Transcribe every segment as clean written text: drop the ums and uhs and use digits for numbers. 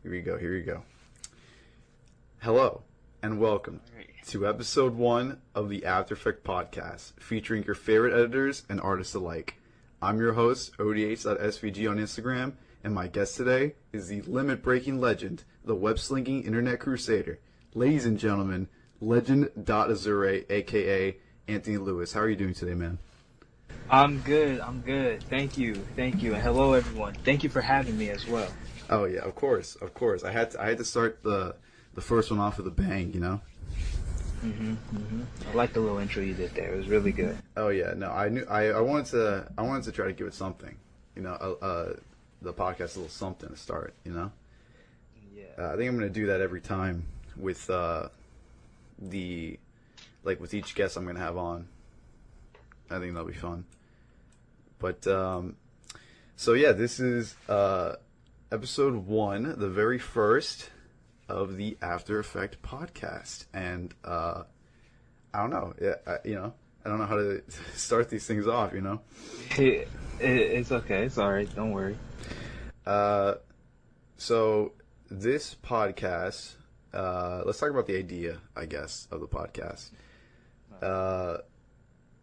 Here we go. Here we go. Hello and welcome to episode 1 of the After Effect podcast, featuring your favorite editors and artists alike. I'm your host, odh.svg on Instagram, and my guest today is the limit-breaking legend, the web-slinging internet crusader. Ladies and gentlemen, Legend.Azure, aka Anthony Lewis. How are you doing today, man? I'm good. Thank you. And hello, everyone. Thank you for having me as well. Oh yeah, of course. I had to start the first one off with a bang, you know. I like the little intro you did there. It was really good. Oh yeah, no, I wanted to try to give it something, you know, the podcast a little something to start, you know. Yeah. I think I'm gonna do that every time with with each guest I'm gonna have on. I think that'll be fun. But so yeah, this is episode 1, the very first of the After Effect podcast, and I don't know, I don't know how to start these things off, you know. It's okay. It's all right. Don't worry. So this podcast, let's talk about the idea, I guess, of the podcast.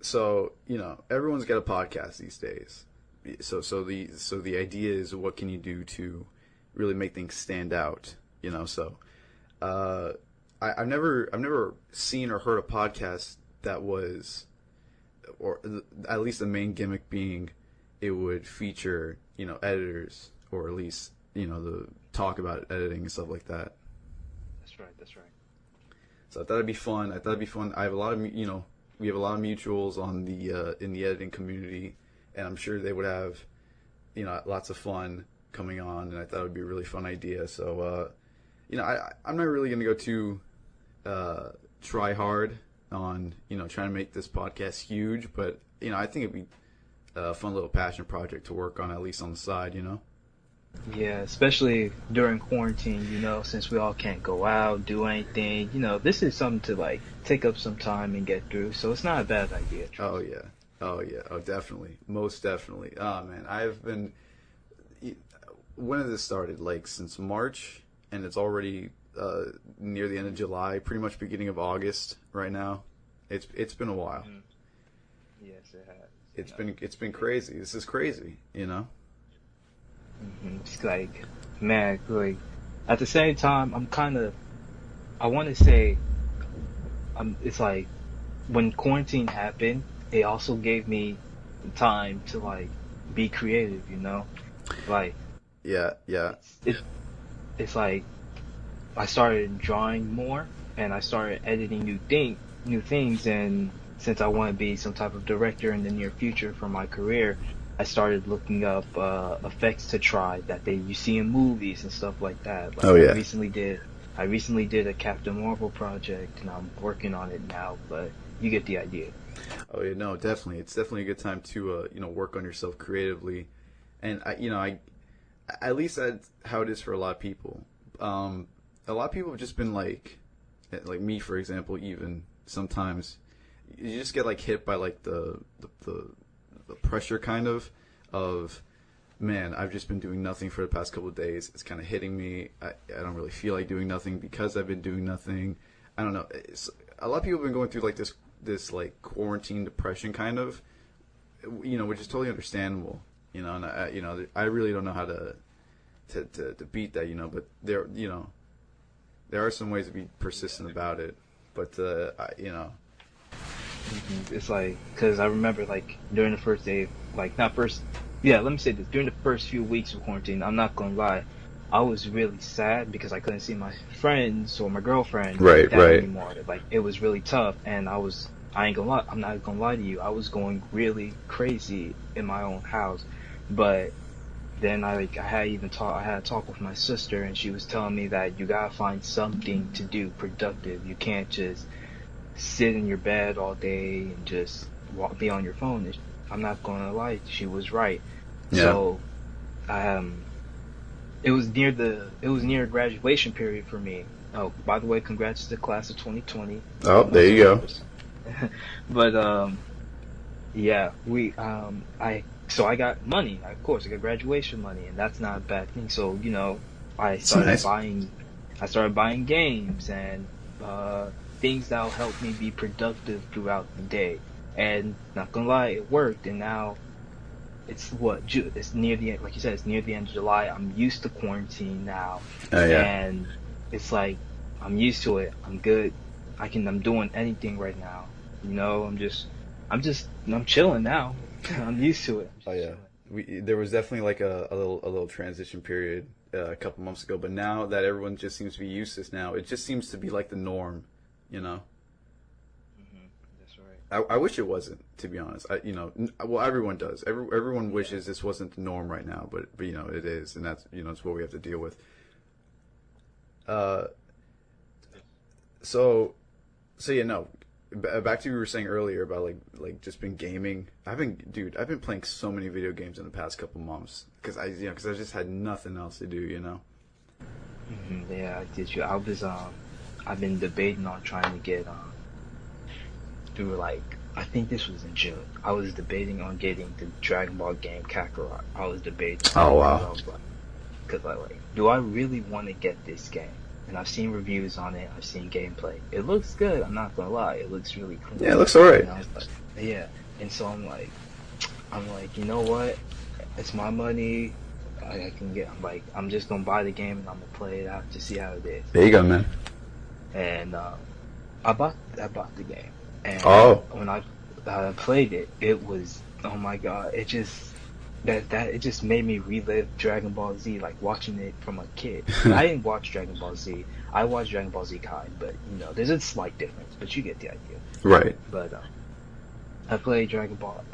So, you know, everyone's got a podcast these days. So the idea is, what can you do to really make things stand out, you know? So, I've never seen or heard a podcast that was, or at least the main gimmick being, it would feature, you know, editors, or at least, you know, the talk about editing and stuff like that. That's right. So I thought it'd be fun. I have a lot of, you know, we have a lot of mutuals on the in the editing community, and I'm sure they would have, you know, lots of fun coming on, and I thought it would be a really fun idea. So, you know, I'm not really going to go too try hard on, you know, trying to make this podcast huge, but, you know, I think it'd be a fun little passion project to work on, at least on the side, you know? Yeah, especially during quarantine, you know, since we all can't go out, do anything, you know, this is something to, like, take up some time and get through, so it's not a bad idea. Oh, yeah. Oh, definitely. Most definitely. Oh, man, I've been, when did this started? Like, since March, and it's already near the end of July, pretty much beginning of August right now. It's been a while. Mm-hmm. Yes, it has. It's been crazy. This is crazy, you know? It's like, man, like, at the same time, I want to say, it's like, when quarantine happened, it also gave me time to, like, be creative, you know? Like, Yeah. it's like, I started drawing more, and I started editing new things, and since I want to be some type of director in the near future for my career, I started looking up effects to try that you see in movies and stuff like that. Like, oh yeah. I recently did a Captain Marvel project, and I'm working on it now. But you get the idea. Oh yeah, no, definitely. It's definitely a good time to you know, work on yourself creatively, and I at least that's how it is for a lot of people. A lot of people have just been like me, for example. Even sometimes you just get like hit by like the pressure kind of man, I've just been doing nothing for the past couple of days. It's kind of hitting me. I don't really feel like doing nothing because I've been doing nothing. I don't know. A lot of people have been going through like this like quarantine depression kind of, you know, which is totally understandable, you know. And you know, I really don't know how to beat that, you know. But there are some ways to be persistent about it. But you know. It's like, because I remember, like, during the first day, like, let me say this, during the first few weeks of quarantine, I'm not gonna lie, I was really sad because I couldn't see my friends or my girlfriend anymore. Like, it was really tough, and I ain't gonna lie, I'm not gonna lie to you, I was going really crazy in my own house. But then I had a talk with my sister, and she was telling me that you gotta find something to do productive. You can't just sit in your bed all day and just be on your phone. I'm not gonna lie, she was right. Yeah. So, it was near graduation period for me. Oh, by the way, congrats to the class of 2020. Oh, there you go. But yeah, I got money. Of course, I got graduation money, and that's not a bad thing. So, you know, I It's started nice. buying, I started buying games and uh, things that'll help me be productive throughout the day. And not gonna lie, it worked. And now it's it's near the end, like you said, it's near the end of July. I'm used to quarantine now, Oh yeah. and it's like I'm used to it. I'm good. I'm doing anything right now. I'm chilling now. I'm used to it. I'm Oh just yeah. chilling. There was definitely like a little transition period a couple months ago, but now that everyone just seems to be used to this now, it just seems to be like the norm, you know. That's right. I wish it wasn't, to be honest. Well, everyone does. Everyone Yeah. wishes this wasn't the norm right now, but it is, and that's it's what we have to deal with. Uh, so so yeah, no. Back to what you were saying earlier about like just been gaming. I've been playing so many video games in the past couple months because I just had nothing else to do, you know. Yeah, I did you. I've been debating on trying to get through like I think this was in June. I was debating on getting the Dragon Ball game Kakarot. I was debating on Oh it because wow. I was like, because I like, do I really want to get this game? And I've seen reviews on it. I've seen gameplay. It looks good. I'm not gonna lie. It looks really Yeah, it clean. looks alright. And I was like, yeah. And so I'm like, you know what? It's my money. I can get. I'm like, I'm just gonna buy the game and I'm gonna play it out to see how it is. There you go, man. And I bought the game, and Oh, when I played it, it was oh my god! It just that it just made me relive Dragon Ball Z, like watching it from a kid. I didn't watch Dragon Ball Z. I watched Dragon Ball Z Kai, but there's a slight difference, but you get the idea. right. But I played Dragon Ball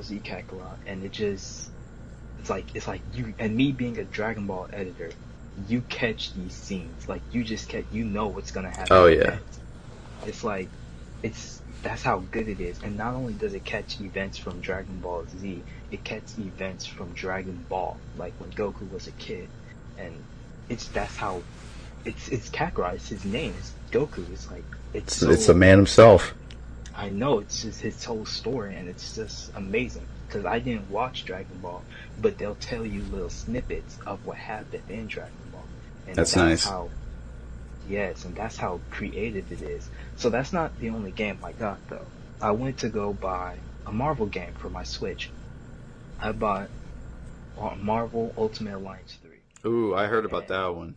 Z Kakarot, and it's like you and me being a Dragon Ball editor, you catch these scenes, like you know what's gonna Oh happen yeah. next. It's like that's how good it is. And not only does it catch events from Dragon Ball Z, it catches events from Dragon Ball, like when Goku was a kid. And that's how it's Kakarot, it's his name, it's Goku. It's like it's It's a so man himself. I know it's just his whole story, and it's just amazing. Because I didn't watch Dragon Ball, but they'll tell you little snippets of what happened in Dragon Ball, and That's nice. that's how creative it is. So that's not the only game I got though. I went to go buy a Marvel game for my Switch. I bought Marvel Ultimate Alliance 3, Ooh, I heard about and that one.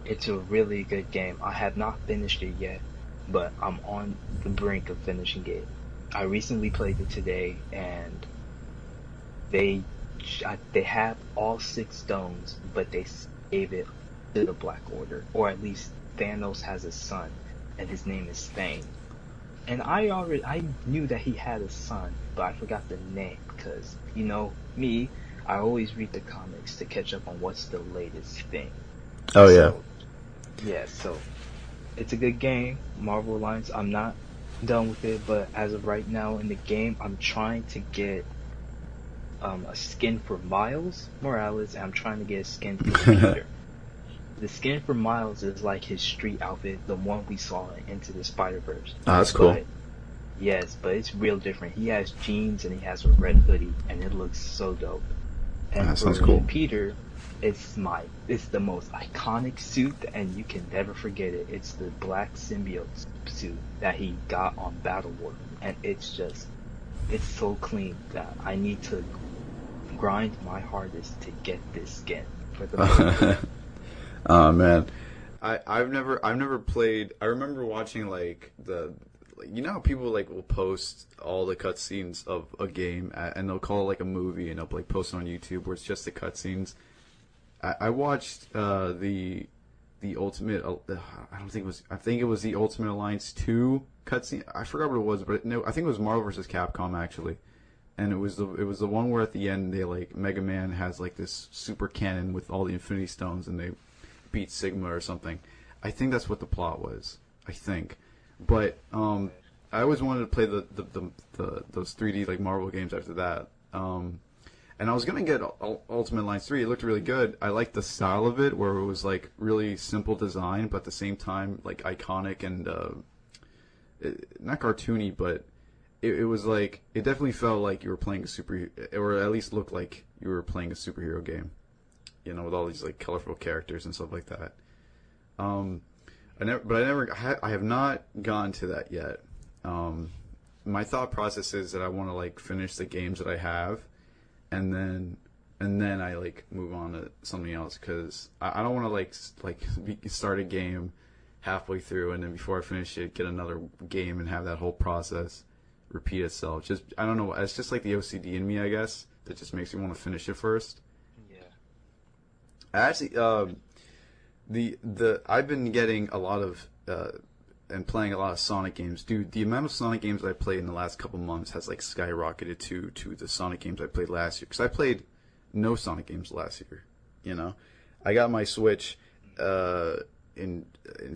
it's a really good game. I have not finished it yet, but I'm on the brink of finishing it. I recently played it today, and they they have all 6 stones, but they gave it to the Black Order, or at least Thanos has a son, and his name is Thane. And I knew that he had a son, but I forgot the name because me, I always read the comics to catch up on what's the latest thing. Oh yeah. So yeah, so it's a good game, Marvel Alliance. I'm not done with it, but as of right now in the game, I'm trying to get a skin for Miles Morales, and I'm trying to get a skin for Oh, Peter. The skin for Miles is like his street outfit, the one we saw in Into the Spider-Verse. that's cool. But yes, but it's real different. He has jeans and he has a red hoodie, and it looks so dope. And That sounds for cool. Peter, it's the most iconic suit, and you can never forget it. It's the black symbiote suit that he got on Battle War, and it's so clean that I need to grind my hardest to get this skin for the most part. Oh man, I've never played. I remember watching like, how people like will post all the cutscenes of a game and they'll call it like a movie and they'll like post it on YouTube where it's just the cutscenes. I watched the Ultimate. I don't think it was. I think it was the Ultimate Alliance 2 cutscene. I forgot what it was, but no, I think it was Marvel vs. Capcom actually. And it was the one where at the end they like Mega Man has like this super cannon with all the Infinity Stones and they beat Sigma or something. I think that's what the plot was. I think, but Okay. I always wanted to play the those 3D like Marvel games after that. And I was gonna get Ultimate Alliance 3. It looked really good. I liked the style of it, where it was like really simple design, but at the same time like iconic and not cartoony, but it was like it definitely felt like you were playing a super, or at least looked like you were playing a superhero game. you know, with all these like colorful characters and stuff like that. I have not gone to that yet. My thought process is that I want to like finish the games that I have, and then I like move on to something else, because I don't want to start a game halfway through and then before I finish it get another game and have that whole process repeat itself. Just, I don't know, it's just like the OCD in me, I guess, that just makes me want to finish it first. Yeah. Actually, I've been getting a lot of and playing a lot of Sonic games. Dude, the amount of Sonic games I played in the last couple months has like skyrocketed to the Sonic games I played last year. Because I played no Sonic games last year. You know, I got my Switch in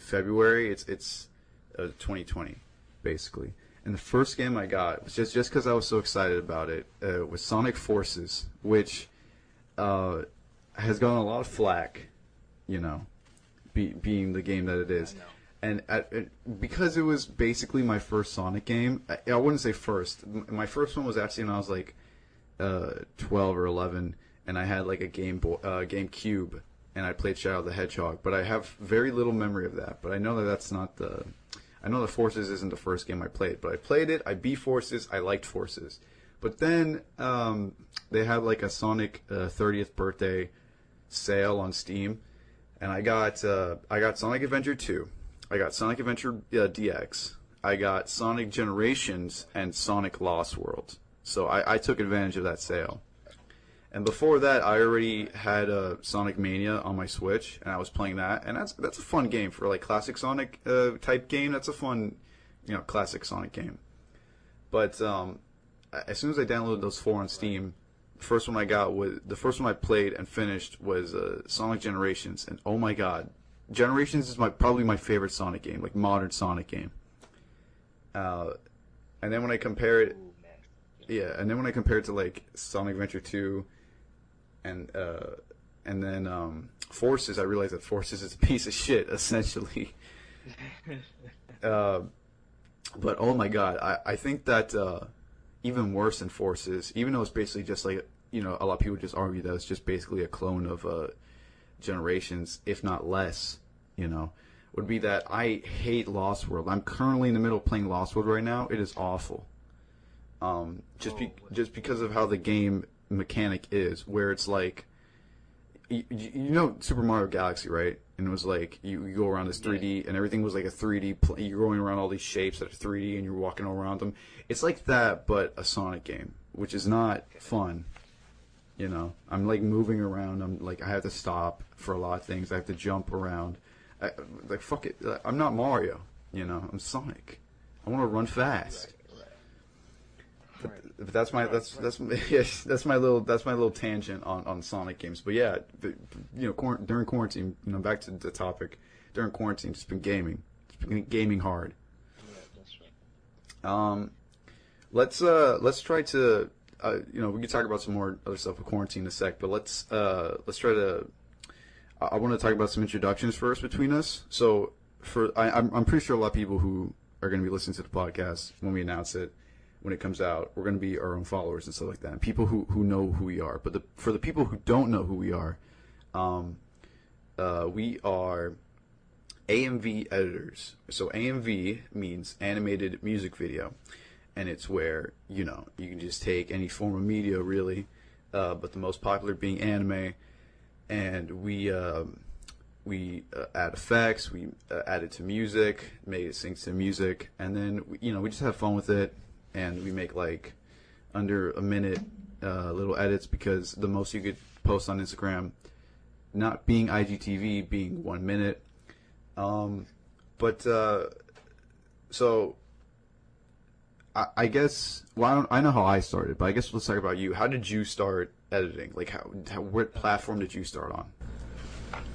February. It's 2020 basically. And the first game I got was just because I was so excited about it, was Sonic Forces, which has gotten a lot of flack, you know, being the game that it is. And because it was basically my first Sonic game, I wouldn't say first. My first one was actually when I was like 12 or 11, and I had like a GameCube, and I played Shadow the Hedgehog. But I have very little memory of that. But I know that that's not the... I know that Forces isn't the first game I played, but I played it. I beat Forces. I liked Forces. But then they had like a Sonic 30th birthday sale on Steam, and I got Sonic Adventure 2. I got Sonic Adventure DX. I got Sonic Generations and Sonic Lost World. So I took advantage of that sale. And before that, I already had Sonic Mania on my Switch, and I was playing that. And that's a fun game for like classic Sonic type game. That's a fun, you know, classic Sonic game. But as soon as I downloaded those 4 on Steam, the first one I played and finished was Sonic Generations, and oh my god, Generations is probably my favorite Sonic game, like modern Sonic game. And then when I compare it, to like Sonic Adventure 2, and then Forces, I realized that Forces is a piece of shit essentially. But oh my god, I think that even worse than Forces, even though it's basically just like, you know, a lot of people just argue that it's just basically a clone of Generations, if not less, you know, would be that I hate Lost World. I'm currently in the middle of playing Lost World right now. It is awful. Just because of how the game mechanic is, where it's like, you know Super Mario Galaxy, right? And it was like, you go around this 3D, and everything was like a 3D, you're going around all these shapes that are 3D, and you're walking around them. It's like that, but a Sonic game, which is not fun. You know, I'm like moving around. I'm like, I have to stop for a lot of things. I have to jump around. Like, fuck it. I'm not Mario. You know, I'm Sonic. I want to run fast. Right. But that's my little tangent on Sonic games. But yeah, you know, during quarantine, you know, back to the topic. During quarantine, just been gaming. Just been gaming hard. Yeah, that's right. Let's try to. You know, we can talk about some more other stuff with quarantine in a sec, but let's try to. I want to talk about some introductions first between us. So, I'm pretty sure a lot of people who are going to be listening to the podcast when we announce it, when it comes out, we're going to be our own followers and stuff like that, and people who know who we are. But for the people who don't know who we are AMV editors. So AMV means animated music video. And it's where, you know, you can just take any form of media, really, but the most popular being anime, and we add effects, we add it to music, make it sync to music, and then we just have fun with it, and we make like under a minute little edits, because the most you could post on Instagram, not being IGTV, being 1 minute, so. I guess, well, I know how I started, but I guess let's talk about you. How did you start editing? Like, what platform did you start on?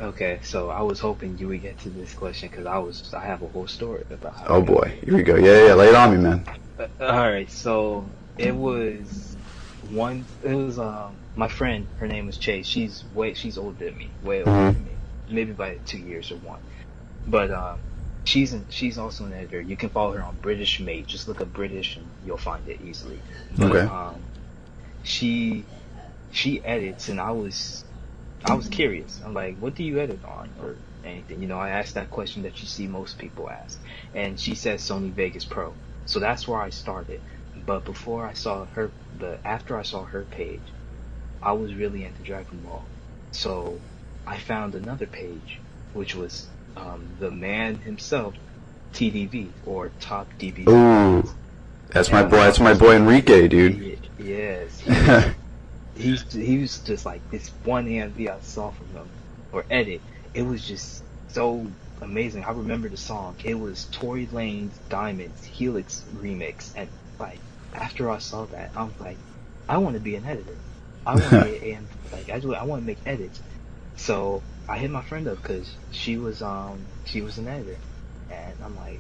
Okay, so I was hoping you would get to this question, because I have a whole story about how. Oh boy, here we go. Yeah, lay it on me, man. All right, so it was my friend. Her name was Chase. She's older than me, way older than me, maybe by 2 years or 1. But she's also an editor. You can follow her on British Mate. Just look up British and you'll find it easily. But, okay. She edits, and I was I was curious. I'm like, what do you edit on or anything? I asked that question that you see most people ask, and she said Sony Vegas Pro. So that's where I started. But before I saw her, after I saw her page, I was really into Dragon Ball. So I found another page, which was the man himself, TDV or Top DBZ. Ooh, that's my And boy. when I That's my first, boy Enrique, dude. yes, he was just like this one AMV I saw from him or edit. It was just so amazing. I remember the song. It was Tory Lane's Diamonds Helix remix, and like after I saw that, I was like, I want to be an editor. I want to be an AM. Like I want to make edits. So I hit my friend up because she was an editor, and I'm like,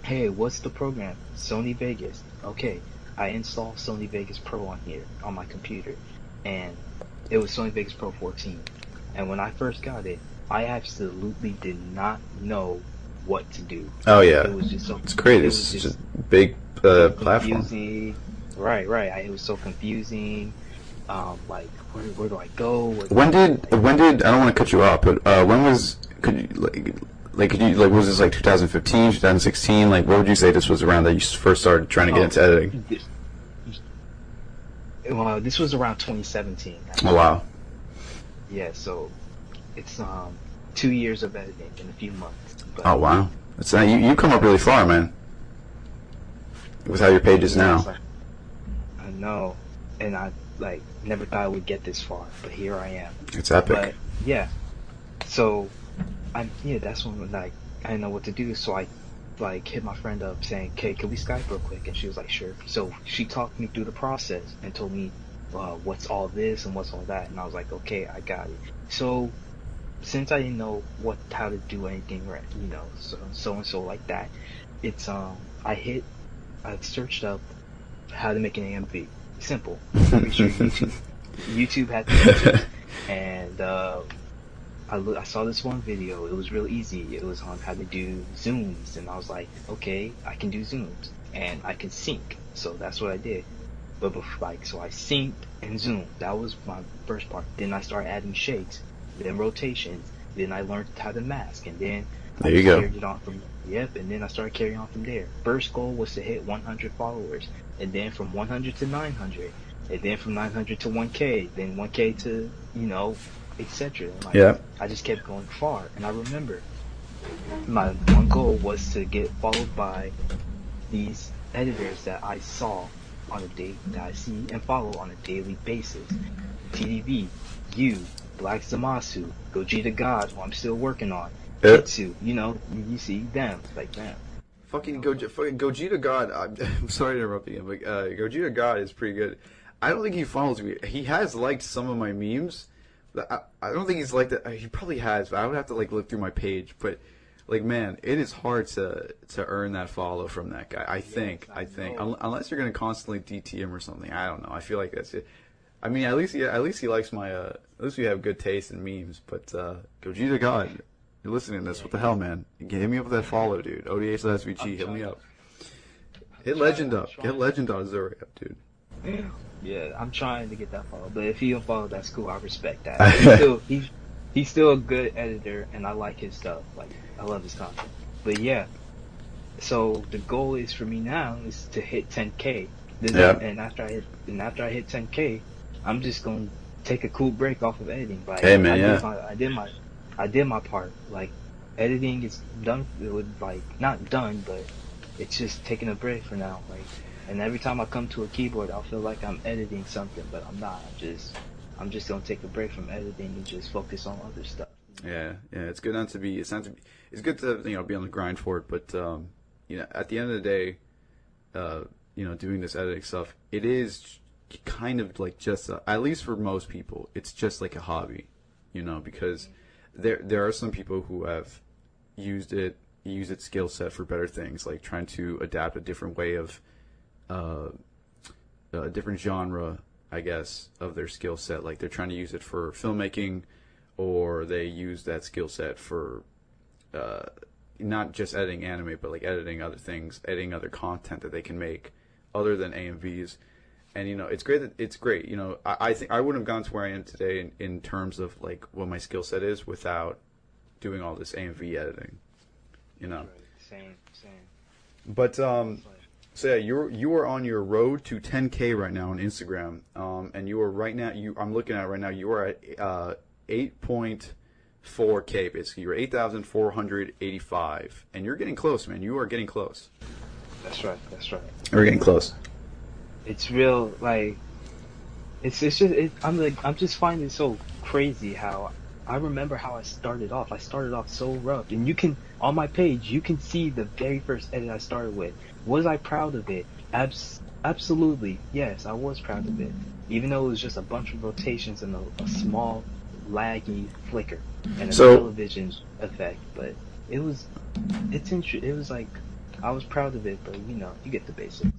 hey, what's the program? Sony Vegas. Okay. I installed Sony Vegas Pro on here on my computer, and it was Sony Vegas Pro 14. And when I first got it, I absolutely did not know what to do. Oh yeah, It was just so it's great. it It's was such just a big so platform. confusing. Right, right. It was so confusing. Like where do I go? When did I don't want to cut you off, but when was could you could you was this like 2015, 2016? Like what would you say this was around that you first started trying to get Oh, into editing? this, well, this was around 2017 Oh actually. wow. Yeah, so it's 2 years of editing in a few months. Oh But wow. It's you come up really far, man. With how your page is yeah, it's now. like I know, and I like never thought I would get this far, but here I am. It's epic. But yeah, so that's when like I didn't know what to do, so I like hit my friend up saying, "Okay, can we Skype real quick?" And she was like, "Sure." So she talked me through the process and told me what's all this and what's all that, and I was like, "Okay, I got it." So since I didn't know how to do anything right, so and so like that, it's I searched up how to make an AMV. Simple. I'm pretty sure YouTube had the answers, and I saw this one video. It was real easy. It was on how to do zooms, and I was like, okay, I can do zooms, and I can sync. So that's what I did. But so I synced and zoomed. That was my first part. Then I started adding shakes, then rotations. Then I learned how to mask, and then I There you just go. carried it on from. Yep, and then I started carrying on from there. First goal was to hit 100 followers, and then from 100 to 900, and then from 900 to 1K, then 1K to etc. Like Yeah. I just kept going far, and I remember my one goal was to get followed by these editors that I saw that I see and follow on a daily basis. TDV, you, Black Zamasu, Gogeta God, who I'm still working on, Yeah. Kitsu, you see them like that. Fucking Gogeta God. I'm sorry to interrupt you, but Gogeta God is pretty good. I don't think he follows me. He has liked some of my memes. But I don't think he's liked it. He probably has, but I would have to look through my page. But man, it is hard to earn that follow from that guy. I think. Yes, I know. Unless you're gonna constantly DT him or something. I don't know. I feel like that's it. I mean, at least he likes my. At least we have good taste in memes. But Gogeta God, you're listening to this. Yeah, What the hell, man? Hit me up with that follow, dude. I'm ODH/SVG, hit me trying. up. Hit I'm trying. Legend I'm up. Get trying. Legend.Azure up, dude. Yeah, I'm trying to get that follow. But if he don't follow, that's cool. I respect that. He's still a good editor, and I like his stuff. Like I love his content. But yeah, so the goal is for me now is to hit 10K. Yeah. And after I hit 10K, I'm just gonna take a cool break off of editing. Like Hey, man. Yeah. I did my part. Like editing is done. It would like not done, but it's just taking a break for now. Like, and every time I come to a keyboard, I'll feel like I'm editing something, but I'm not. I'm just gonna take a break from editing and just focus on other stuff. Yeah, yeah, it's good not to be. It's not to be. It's good to be on the grind for it, but at the end of the day, doing this editing stuff, it is kind of like just at least for most people, it's just like a hobby, because there are some people who have used its skill set for better things, like trying to adapt a different way of uh, a different genre, I guess, of their skill set. Like they're trying to use it for filmmaking, or they use that skill set for uh, not just editing anime, but like editing other things, editing other content that they can make other than AMVs. And it's great that it's great. I think I wouldn't have gone to where I am today in terms of like what my skill set is without doing all this AMV editing. You know. Right. Same. But It's like, so yeah, you are on your road to 10K right now on Instagram. And you are right now. I'm looking at it right now. You are at 8.4K basically. You're 8,485, and you're getting close, man. You are getting close. that's right. We're getting close. It's real, like it's just I'm just finding it so crazy how I remember how I started off. I started off so rough, and you can on my page you can see the very first edit I started with. Was I proud of it? Absolutely, yes, I was proud of it. Even though it was just a bunch of rotations and a small laggy flicker and a So television effect, but it was like I was proud of it, but you get the basics.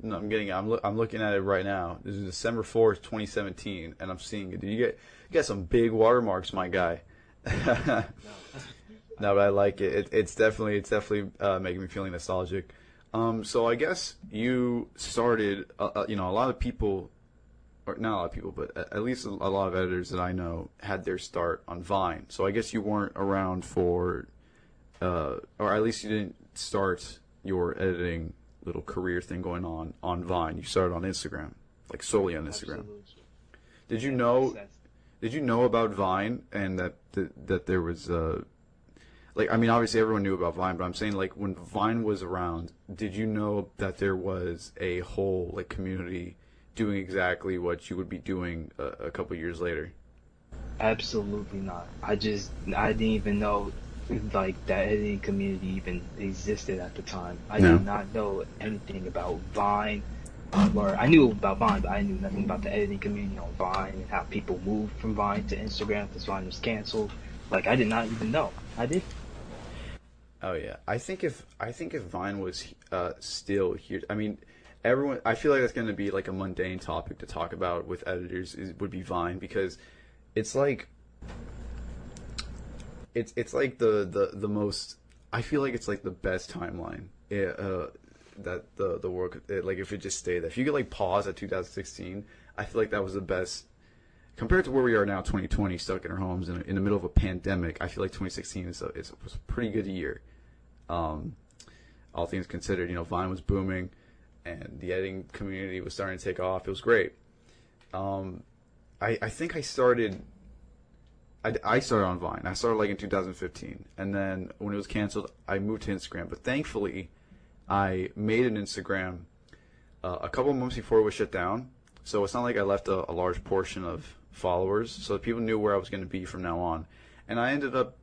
no, I'm looking at it right now. This is December 4th, 2017, and I'm seeing it. Dude, you got some big watermarks, my guy. No, but I like it. It's definitely making me feeling nostalgic. So I guess you started. A lot of people, or not a lot of people, but at least a lot of editors that I know had their start on Vine. So I guess you weren't around for, or at least you didn't start your editing little career thing going on Vine. You started on Instagram, like solely on Instagram. Absolutely. Did you Yeah, know? that's Did you know about Vine and that there was like, I mean, obviously everyone knew about Vine, but I'm saying like when Vine was around, did you know that there was a whole like community doing exactly what you would be doing a couple years later? absolutely not. I didn't even know like that editing community even existed at the time. I No. did not know anything about Vine. Or I knew about Vine, but I knew nothing about the editing community on Vine and how people moved from Vine to Instagram because Vine was canceled. Like I did not even know. I did. Oh yeah, I think if Vine was still here, I mean, everyone. I feel like that's going to be like a mundane topic to talk about with editors would be Vine because it's like it's like the most. I feel like it's like the best timeline. That the world like if it just stayed there. If you could like pause at 2016, I feel like that was the best compared to where we are now, 2020, stuck in our homes in the middle of a pandemic. I feel like 2016 was a pretty good year. All things considered, Vine was booming, and the editing community was starting to take off. It was great. I think I started. I started on Vine. I started like in 2015, and then when it was canceled, I moved to Instagram. But thankfully, I made an Instagram a couple of months before it was shut down, so it's not like I left a large portion of followers, so that people knew where I was going to be from now on. And I ended up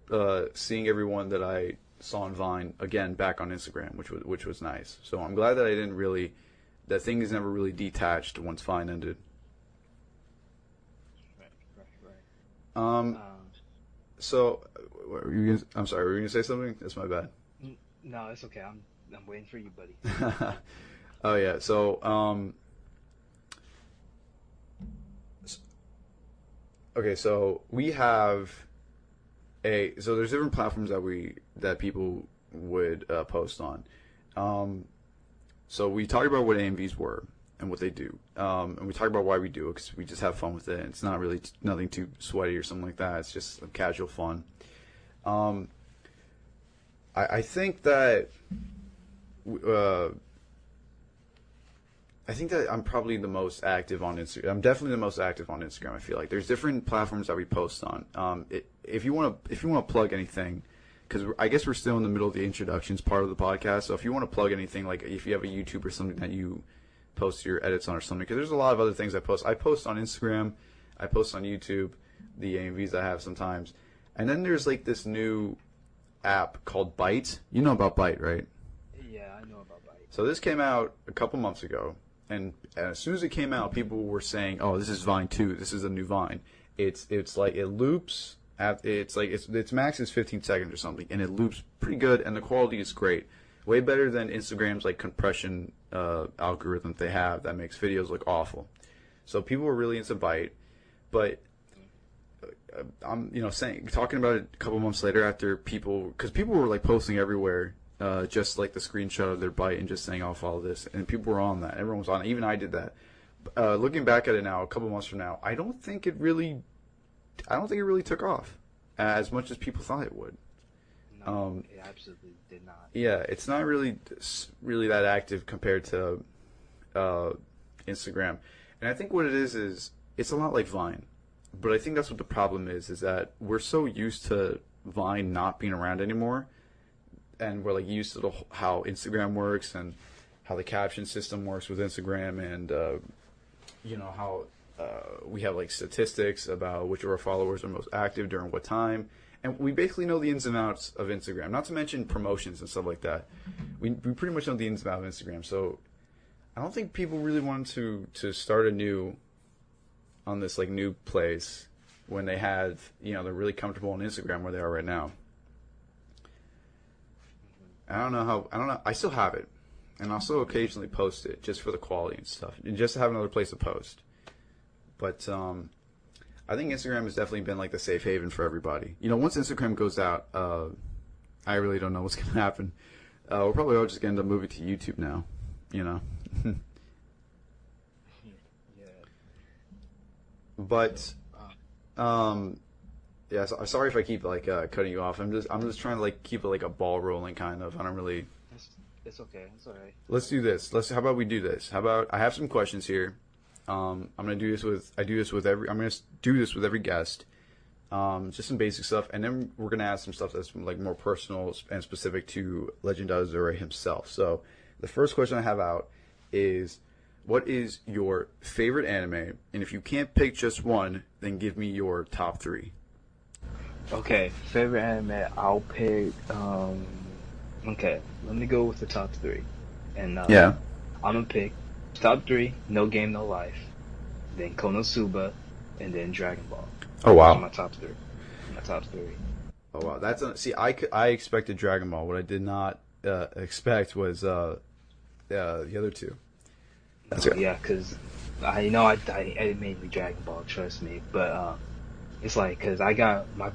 seeing everyone that I saw on Vine again back on Instagram, which was nice. So I'm glad that that things never really detached once Vine ended. Right. Um, so I'm sorry, were you gonna say something? That's my bad. No, it's okay. I'm waiting for you, buddy. Oh yeah, so okay, so we have so there's different platforms that people would post on. So we talked about what AMVs were and what they do, and we talked about why we do it because we just have fun with it. It's not really nothing too sweaty or something like that. It's just casual fun. I think that I think that I'm probably the most active on Instagram. I'm definitely the most active on Instagram. I feel like there's different platforms that we post on. If you want to plug anything, because I guess we're still in the middle of the introductions part of the podcast. So if you want to plug anything, like if you have a YouTube or something that you post your edits on or something, because there's a lot of other things I post. I post on Instagram, I post on YouTube, the AMVs I have sometimes, and then there's like this new app called Byte. You know about Byte, right? Yeah, I know about Bite. So this came out a couple months ago, and as soon as it came out, people were saying, "Oh, this is Vine 2. This is a new Vine." It's like it loops. Its max is 15 seconds or something, and it loops pretty good, and the quality is great, way better than Instagram's like compression algorithm they have that makes videos look awful. So people were really into Byte, but I'm talking about it a couple months later after because people were like posting everywhere. Just like the screenshot of their Byte and just saying, "I'll follow this," and people were on that. Everyone was on it. Even I did that. looking back at it now, a couple months from now, I don't think it really took off as much as people thought it would. No, it absolutely did not. Yeah, it's not really that active compared to uh, Instagram, and I think what it is it's a lot like Vine, but I think that's what the problem is that we're so used to Vine not being around anymore, and we're like used to how Instagram works and how the caption system works with Instagram, and how we have like statistics about which of our followers are most active during what time, and we basically know the ins and outs of Instagram. Not to mention promotions and stuff like that. We pretty much know the ins and outs of Instagram. So I don't think people really wanted to start anew on this like new place when they had they're really comfortable on Instagram where they are right now. I don't know. I still have it, and I'll still occasionally post it just for the quality and stuff, and just to have another place to post. But I think Instagram has definitely been like the safe haven for everybody. Once Instagram goes out, I really don't know what's going to happen. We're probably all just going to end up moving to YouTube now. Yeah. But yeah. Sorry if I keep like cutting you off. I'm just trying to like keep it like a ball rolling kind of. I don't really. It's okay. It's all right. Let's do this. How about we do this? How about I have some questions here. I'm gonna do this with every guest. Just some basic stuff, and then we're gonna ask some stuff that's like more personal and specific to Legend.Azure himself. So the first question I have out is, what is your favorite anime? And if you can't pick just one, then give me your top three. Okay, favorite anime. I'll pick. Okay, let me go with the top three, and Yeah. I'm gonna pick top three. No Game, No Life, then Konosuba, and then Dragon Ball. Oh Those are wow. my top three. My top three. Oh wow. See. I expected Dragon Ball. What I did not expect was the other two. That's No, it. yeah, cause I know I mainly Dragon Ball. Trust me, but it's like, cause I got the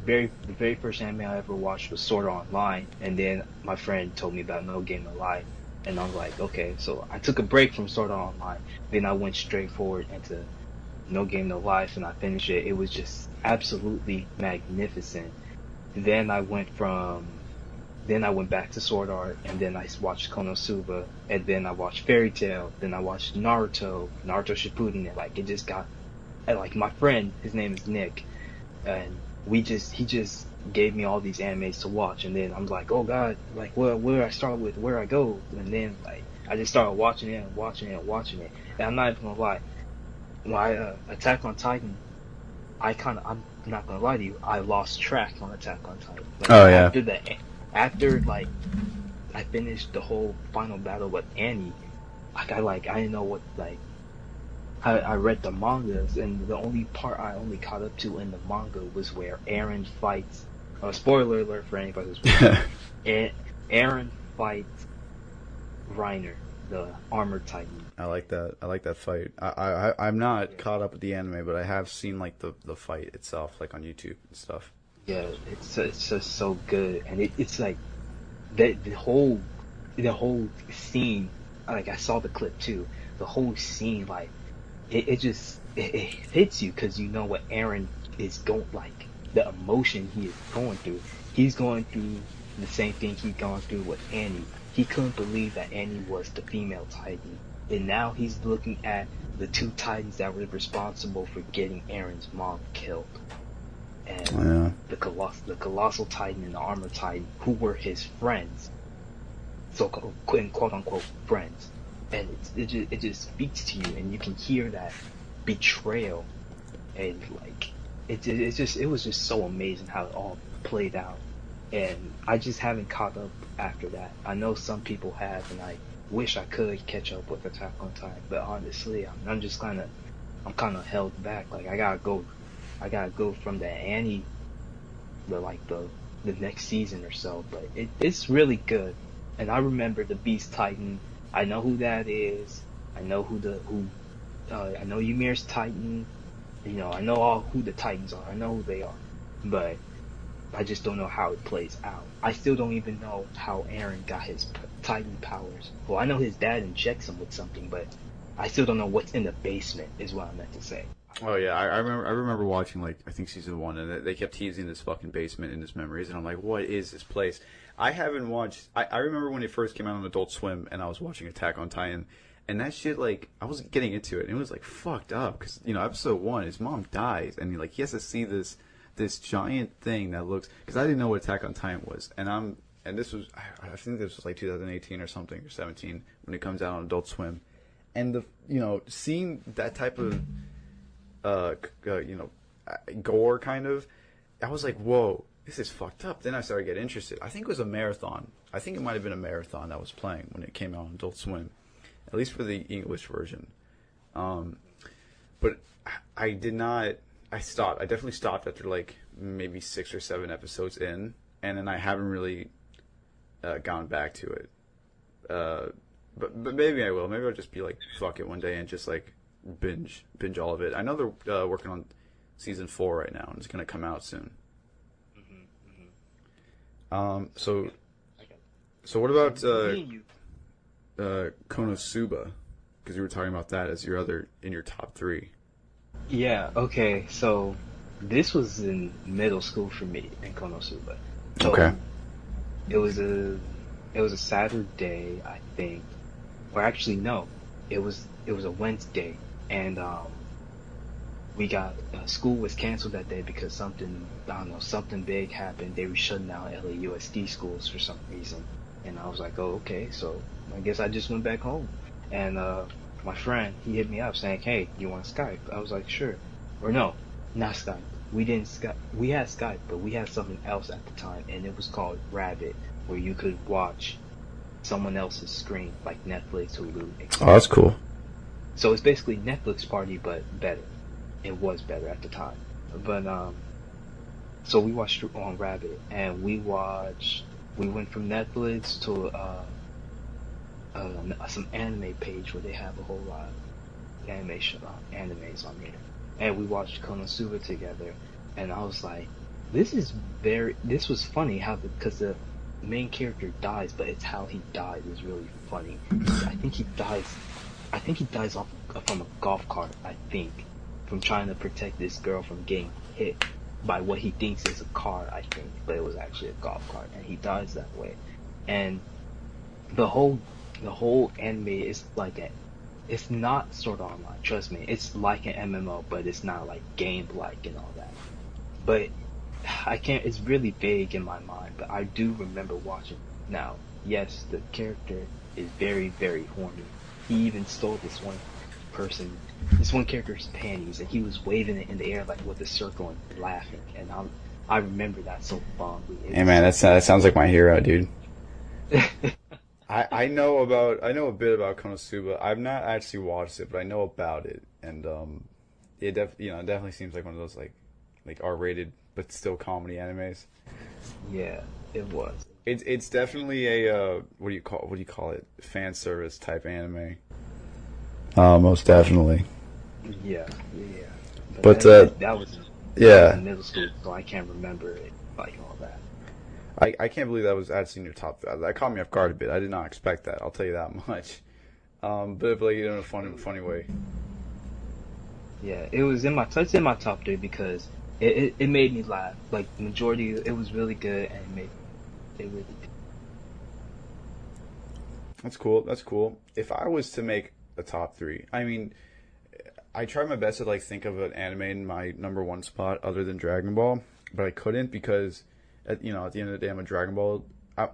very first anime I ever watched was Sword Art Online, and then my friend told me about No Game No Life, and I was like, okay, so I took a break from Sword Art Online, then I went straight forward into No Game No Life, and I finished it. It was just absolutely magnificent. Then then I went back to Sword Art, and then I watched Konosuba, and then I watched Fairy Tail, then I watched Naruto Shippuden, and like it just got, and like my friend, his name is Nick, and he just gave me all these animes to watch, and then I'm like, oh god, like where do I start with, where I go, and then like I just started watching it and watching it and watching it, and I'm not even gonna lie, my Attack on Titan, I'm not gonna lie to you, I lost track on Attack on Titan. Like Oh yeah. after like I finished the whole final battle with Annie, I didn't know what like I read the mangas, and the only part I only caught up to in the manga was where Aaron fights. Spoiler alert for anybody who's watching. Aaron fights Reiner, the armored titan. I like that. I like that fight. I'm not Yeah, caught up with the anime, but I have seen like the fight itself, like on YouTube and stuff. yeah, it's just so good, and it's like the whole scene. Like I saw the clip too. The whole scene, like it hits you because you know what Aaron is going, like the emotion he is going through. He's going through the same thing he's gone through with Annie. He couldn't believe that Annie was the female Titan, and now he's looking at the two Titans that were responsible for getting Aaron's mom killed, and Yeah. the colossal Titan and the armored Titan, who were his friends, so quote unquote friends, and it just speaks to you, and you can hear that betrayal, and like it was just so amazing how it all played out, and I just haven't caught up after that. I know some people have, and I wish I could catch up with Attack on Titan, but honestly, I'm kind of held back. Like I gotta go from the Annie, the next season or so, but it's really good. And I remember the Beast Titan. I know who that is. I know I know Ymir's Titan. I know all who the Titans are. I know who they are, but I just don't know how it plays out. I still don't even know how Aaron got his Titan powers. Well, I know his dad injects him with something, but I still don't know what's in the basement. Is what I meant to say. Oh yeah, I remember watching like I think season one, and they kept teasing this fucking basement in his memories, and I'm like, what is this place? I haven't watched. I remember when it first came out on Adult Swim, and I was watching Attack on Titan, and that shit like I was getting into it, and it was like fucked up because episode one, his mom dies, and he has to see this giant thing that looks because I didn't know what Attack on Titan was, and this was I think this was like 2018 or something or 17 when it comes out on Adult Swim, and seeing that type of uh, gore kind of, I was like, whoa, this is fucked up. Then I started to get interested. I think it was a marathon. I think it might have been a marathon that was playing when it came out on Adult Swim, at least for the English version. But I did not. I stopped. I definitely stopped after like maybe 6 or 7 episodes in, and then I haven't really gone back to it. But maybe I will. Maybe I'll just be like, fuck it one day and just like binge all of it. I know they're working on season 4 right now, and it's gonna come out soon. So what about Konosuba? Because you were talking about that as your other in your top 3. Yeah. Okay. So this was in middle school for me in Konosuba. Okay. So it was a Saturday, I think, or actually no, it was a Wednesday, and we got school was canceled that day because something I don't know something big happened. They were shutting down LAUSD schools for some reason, and I was like, oh okay, so I guess I just went back home, and my friend he hit me up saying, hey, you want Skype? I was like, sure, or no, not Skype. We didn't Skype. We had Skype, but we had something else at the time, and it was called Rabbit, where you could watch someone else's screen, like Netflix, Hulu, Oh, etc. that's cool. So it's basically Netflix party, but better. It was better at the time. But so we watched on Rabbit, and we went from Netflix to some anime page where they have a whole lot of animes on there, and we watched Konosuba together, and I was like, this was funny how because the main character dies, but it's how he dies is really funny. I think he dies. I think he dies off from a golf cart. I think from trying to protect this girl from getting hit by what he thinks is a car. I think, but it was actually a golf cart, and he dies that way. And the whole anime is like a. It's not Sword Art Online. Trust me, it's like an MMO, but it's not like game like and all that. But I can't. It's really vague in my mind, but I do remember watching. Now, yes, the character is very, very horny. He even stole this one character's panties, and he was waving it in the air like with a circle and laughing. And I remember that so fondly. Hey man, that sounds like my hero, dude. I know a bit about Konosuba. I've not actually watched it, but I know about it, and it definitely seems like one of those like R-rated but still comedy animes. Yeah, it was. It's definitely a what do you call it, fan service type anime. Most definitely. Yeah, yeah. But that was yeah, in middle school, so I can't remember it like all that. I can't believe that was actually in your top. That caught me off guard a bit. I did not expect that. I'll tell you that much. But like in a funny way. Yeah, it was in my it's in my top 3 because it made me laugh. Like the majority, it was really good and it really. That's cool. That's cool. If I was to make a top 3, I mean, I tried my best to like think of an anime in my number 1 spot other than Dragon Ball, but I couldn't because, at the end of the day, I'm a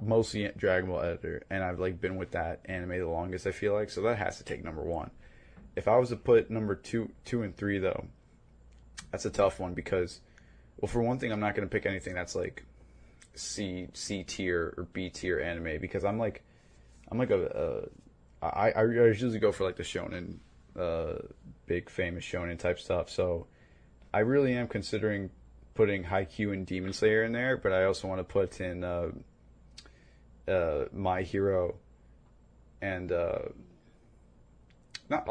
mostly Dragon Ball editor, and I've like been with that anime the longest. I feel like so that has to take number 1. If I was to put number 2 and 3 though, that's a tough one because, well, for one thing, I'm not going to pick anything that's like C tier or B tier anime because I usually go for like the shonen, big famous shonen type stuff. So I really am considering putting Haikyuu and Demon Slayer in there, but I also want to put in My Hero and I'll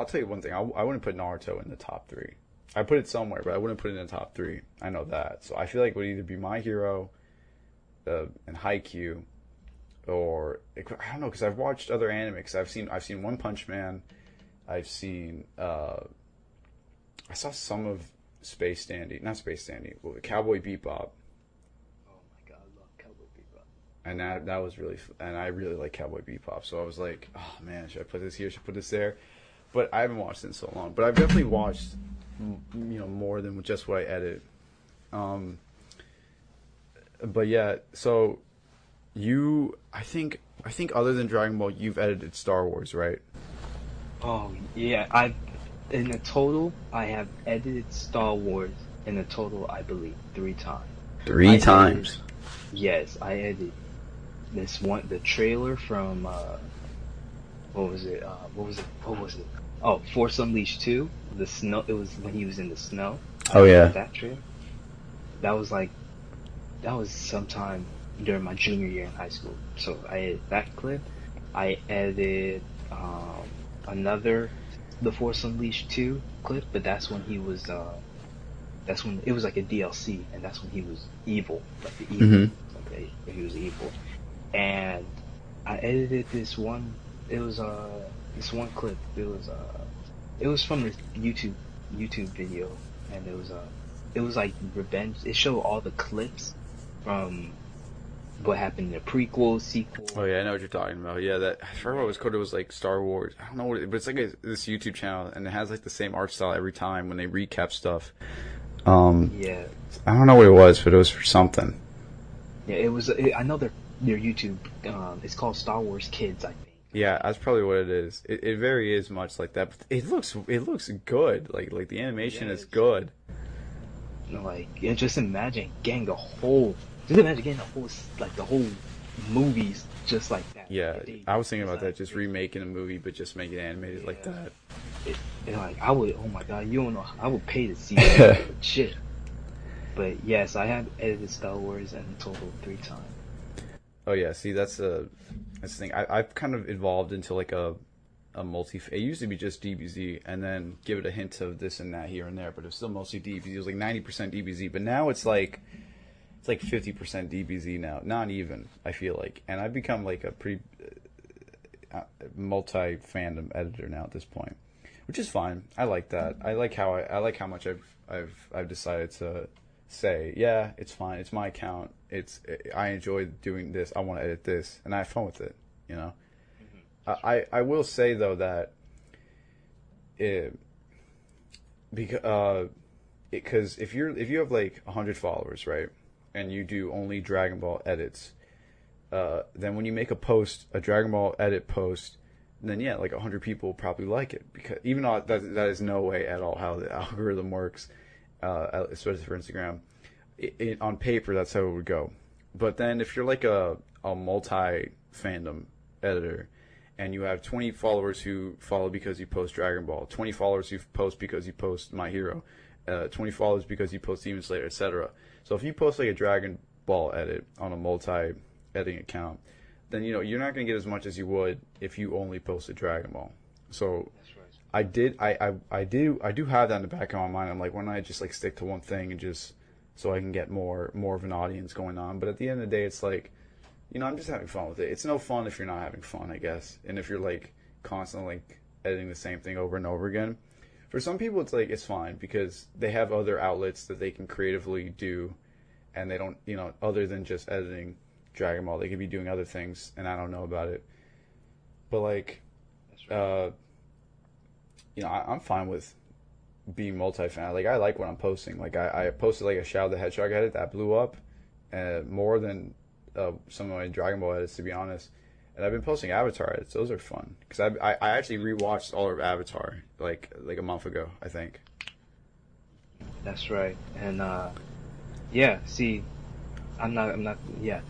tell you one thing. I wouldn't put Naruto in the top 3. I put it somewhere, but I wouldn't put it in the top 3. I know that. So I feel like it would either be My Hero and Haikyuu, or I don't know because I've watched other anime. Because I've seen One Punch Man, I've seen. I saw some of Space Dandy, not Space Dandy, well, Cowboy Bebop, Oh my god, I love Cowboy Bebop. and that was really, and I really like Cowboy Bebop. So I was like, oh man, should I put this here? Should I put this there? But I haven't watched it in so long. But I've definitely watched, more than just what I edit. Um, but yeah, so I think other than Dragon Ball, you've edited Star Wars, right? Oh yeah, I in a total I have edited Star Wars in a total I believe 3 times. Three I edited times. yes, I edited this one the trailer from what was it? What was it? Oh, Force Unleashed 2. The snow. It was when he was in the snow. I Oh edited yeah. that trailer. That was like that was sometime during my junior year in high school. So I edited that clip. I edited another The Force Unleashed 2 clip, but that's when he was that's when it was like a DLC, and that's when he was evil, like the evil, Hmm. like he was evil. And I edited this one. It was this one clip. It was from this YouTube video, and it was like revenge. It showed all the clips from what happened in the prequel, sequel. Oh yeah, I know what you're talking about. Yeah, that I forgot what it Yeah, was called. It was like Star Wars. I don't know what, but it's like this YouTube channel, and it has like the same art style every time when they recap stuff. Um, yeah, I don't know what it was, but it was for something. yeah. It was. I know their YouTube. It's called Star Wars Kids, I think. Yeah, that's probably what it is. It very is much like that. But it looks good. Like the animation is Yes. good. You know, like just imagine getting the whole. Just imagine getting the whole movies just like that. Like Yeah, if they I was thinking about that, designed just it. remaking a movie, but just making it animated like Yeah. that. Like I would. Oh my god, you don't know. I would pay to see that shit. But yes, I have edited Star Wars in total 3 times. Oh yeah, see that's the thing. I've kind of evolved into like a multi. It used to be just DBZ, and then give it a hint of this and that here and there, but it was still mostly DBZ. It was like 90% DBZ, but now it's like 50% DBZ now. Not even, I feel like, and I've become like a pretty multi fandom editor now at this point, which is fine. I like that. I like how much I've decided to say, yeah, it's fine. It's my account. I enjoy doing this. I want to edit this, and I have fun with it. You know. I will say though that it because if you have like 100 followers, right, and you do only Dragon Ball edits, then when you make a Dragon Ball edit post, then yeah, like 100 people will probably like it, because even though that is no way at all how the algorithm works, especially for Instagram. On paper, that's how it would go. But then if you're like a multi fandom editor, and you have 20 followers who follow because you post Dragon Ball, 20 followers who post because you post My Hero, 20 followers because you post Demon Slayer, etc. So if you post like a Dragon Ball edit on a multi editing account, then you're not going to get as much as you would if you only posted Dragon Ball. So That's right. I do have that in the back of my mind. I'm like, why don't I just like stick to one thing and just so I can get more of an audience going on. But at the end of the day, it's like, I'm just having fun with it. It's no fun if you're not having fun, I guess. And if you're like constantly like editing the same thing over and over again. For some people, it's like it's fine because they have other outlets that they can creatively do, and they don't, other than just editing Dragon Ball, they could be doing other things, and I don't know about it. But like, That's right. uh, I'm fine with being multi-fan. Like I like what I'm posting. Like I posted like a Shadow the Hedgehog edit that blew up, more than some of my Dragon Ball edits, to be honest. And I've been posting Avatar edits. Those are fun because I actually rewatched all of Avatar like a month ago, I think. That's right. And yeah, see, I'm not. Yeah,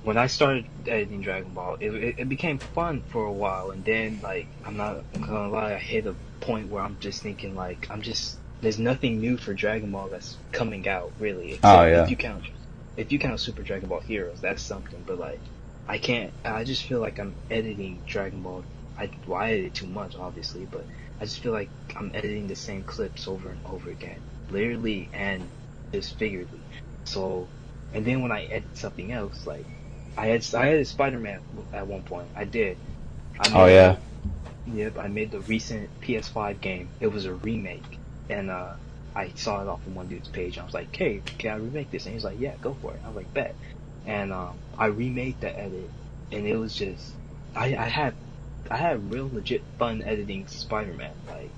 when I started editing Dragon Ball, it became fun for a while, and then like I'm not gonna lie, I hit a point where I'm just thinking like there's nothing new for Dragon Ball that's coming out really, Oh except yeah. if you count Super Dragon Ball Heroes, that's something. But like I can't. I just feel like I'm editing Dragon Ball. I edit too much, obviously, but I just feel like I'm editing the same clips over and over again, literally and just figuratively. So, and then when I edit something else, like I edited Spider-Man at one point. I did. I Oh made a yeah. whole Yep, I made the recent PS5 game. It was a remake, and I saw it off of one dude's page. I was like, "Hey, can I remake this?" And he's like, "Yeah, go for it." I was like, "Bet." And I remade the edit, and it was just I had real legit fun editing Spider-Man, like,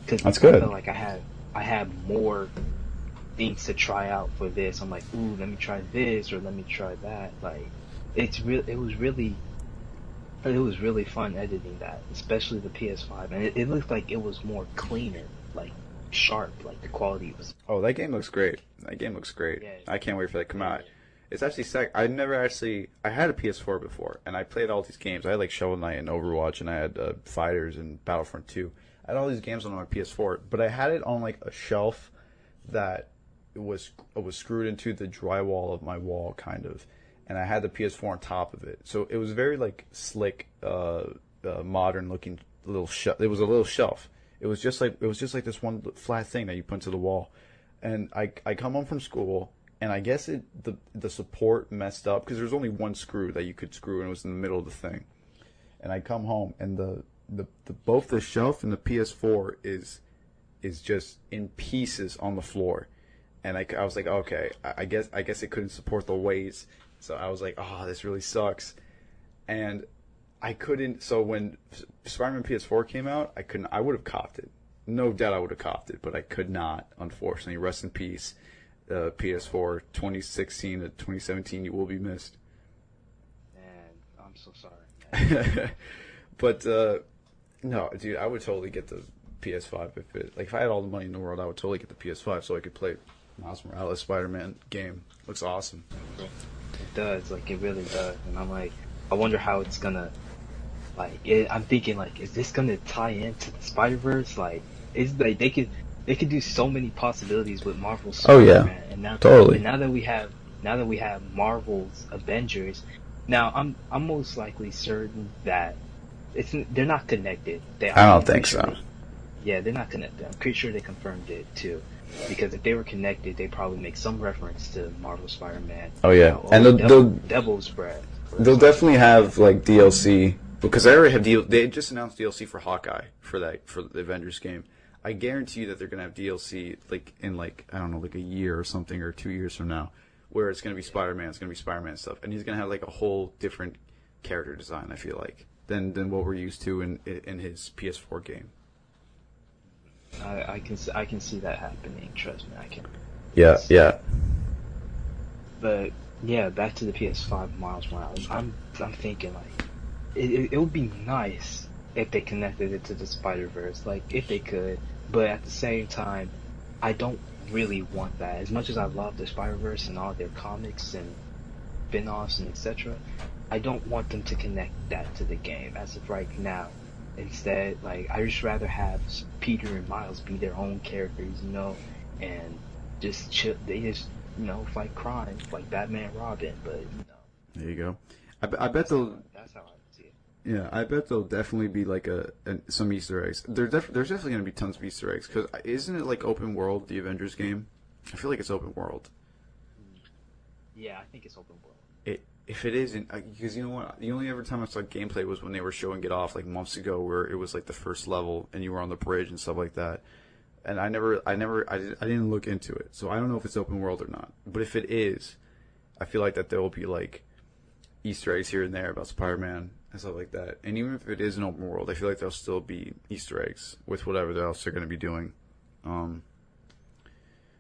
because That's I felt good. like I had more things to try out for this. I'm like, ooh, let me try this or let me try that. Like, it was really fun editing that, especially the PS5, and it looked like it was more cleaner, like sharp, like the quality was. Oh, that game looks great. That game looks great. Yeah, I can't wait for that to come yeah, out. It's actually sick. I never actually. I had a PS4 before, and I played all these games. I had like Shovel Knight and Overwatch, and I had Fighters and Battlefront 2. I had all these games on my PS4, but I had it on like a shelf that was screwed into the drywall of my wall, kind of, and I had the PS4 on top of it. So it was very like slick, modern looking little shelf. It was a little shelf. It was just like this one flat thing that you put into the wall, and I come home from school, and I guess the support messed up because there was only one screw that you could screw, and it was in the middle of the thing. And I come home, and the both the shelf and the PS4 is just in pieces on the floor, and I was like, okay, I guess it couldn't support the weights, so I was like, oh, this really sucks, and I couldn't. So when Spider-Man PS4 came out, I couldn't. I would have copped it, no doubt. I would have copped it, but I could not. Unfortunately, rest in peace, PS4 2016 to 2017. You will be missed. man, I'm so sorry, But no, dude, I would totally get the PS5 if I had all the money in the world, I would totally get the PS5 so I could play Miles Morales Spider-Man game. Looks awesome. man. It does, like it really does, and I'm like, I wonder how it's gonna, like, I'm thinking like, is this gonna tie into the Spider-Verse? Like, it's like they could do so many possibilities with Marvel's Oh yeah, Spider-Man, and totally. now that we have Marvel's Avengers, now I'm most likely certain that they're not connected. I don't I'm pretty think sure so. yeah, they're not connected. I'm pretty sure they confirmed it too. Because if they were connected, they probably make some reference to Marvel Spider-Man. Oh You yeah, know, and oh, Devil's Breath. Or they'll something definitely like that. have like DLC because I already have They just announced DLC for Hawkeye for the Avengers game. I guarantee you that they're gonna have DLC like in like I don't know like a year or something or 2 years from now, where it's gonna be Spider-Man. It's gonna be Spider-Man stuff, and he's gonna have like a whole different character design. I feel like than what we're used to in his PS4 game. I can see that happening. Trust me, I can. Yeah, It's, yeah. but yeah, back to the PS5 Miles Morales. I'm thinking like it would be nice if they connected it to the Spider-Verse, like if they could. But at the same time, I don't really want that. As much as I love the Spider-Verse and all their comics and spin-offs and etc., I don't want them to connect that to the game as of right now. Instead, like I just rather have Peter and Miles be their own characters, and just chill. They just fight crime like Batman, Robin. But There you go. I bet they'll. that's how I see it. Yeah, I bet there'll definitely be like some Easter eggs. There's definitely gonna be tons of Easter eggs because isn't it like open world the Avengers game? I feel like it's open world. Yeah, I think it's open world. If it isn't, because you know what, the only ever time I saw gameplay was when they were showing it off like months ago, where it was like the first level and you were on the bridge and stuff like that. And I didn't look into it, so I don't know if it's open world or not. But if it is, I feel like that there will be like Easter eggs here and there about Spider-Man and stuff like that. And even if it is an open world, I feel like there'll still be Easter eggs with whatever else they're going to be doing.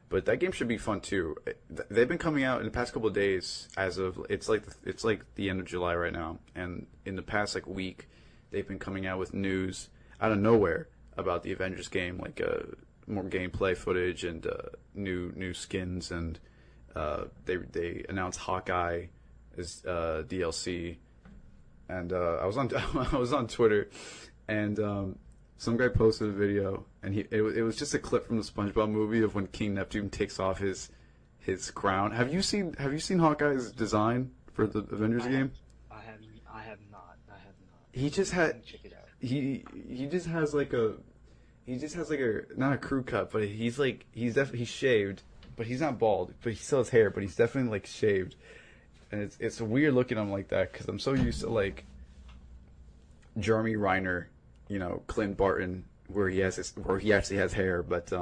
But that game should be fun too. They've been coming out in the past couple of days. As of it's like the end of July right now, and in the past like week, they've been coming out with news out of nowhere about the Avengers game, like more gameplay footage and new skins, and they announced Hawkeye as DLC, and I was on I was on Twitter, and some guy posted a video, and it was just a clip from the SpongeBob movie of when King Neptune takes off his crown. Have you seen Hawkeye's design for the Avengers game? I have not. He just Let had me check it out. he just has like a not a crew cut, but he's shaved, but he's not bald, but he still has hair, but he's definitely like shaved, and it's weird looking at him like that because I'm so used to like Jeremy Renner Clint Barton, where he actually has hair, but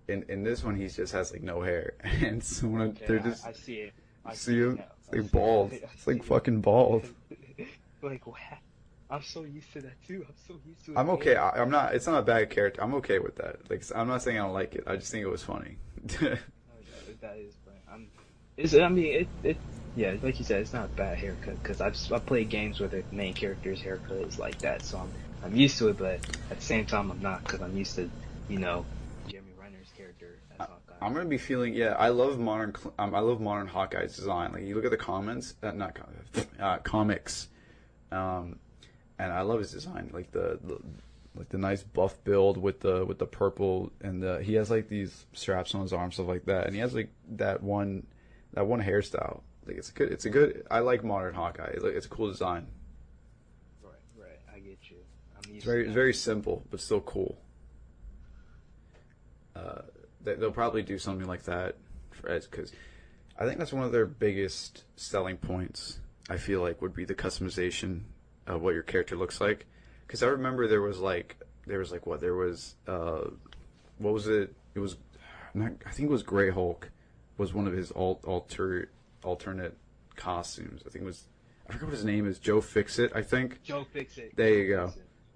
in this one he just has like no hair, and so they're just I see it. I see see it him. now. It's like bald. It's like fucking bald. Like what? I'm so used to that too. I'm so used to it. I'm okay. I'm not. It's not a bad character. I'm okay with that. Like I'm not saying I don't like it. I just think it was funny. That is funny. I mean, yeah, like you said, it's not a bad haircut because I've played games where the main character's haircut is like that, so I'm used to it. But at the same time, I'm not because I'm used to Jeremy Renner's character as Hawkeye. I'm gonna be feeling. Yeah, I love modern Hawkeye's design. Like you look at the comments, not comics, and I love his design. Like the nice buff build with the purple, and he has like these straps on his arms, stuff like that, and he has like that one hairstyle. Like it's a good. I like modern Hawkeye. It's a cool design. Right. I get you. It's very simple, but still cool. They'll probably do something like that for Edge because I think that's one of their biggest selling points. I feel like would be the customization of what your character looks like. Because I remember there was what was it? It was not. I think it was Grey Hulk was one of his alternate costumes. I think it was. I forgot what his name is. Joe Fixit, I think. Joe Fixit. There you go.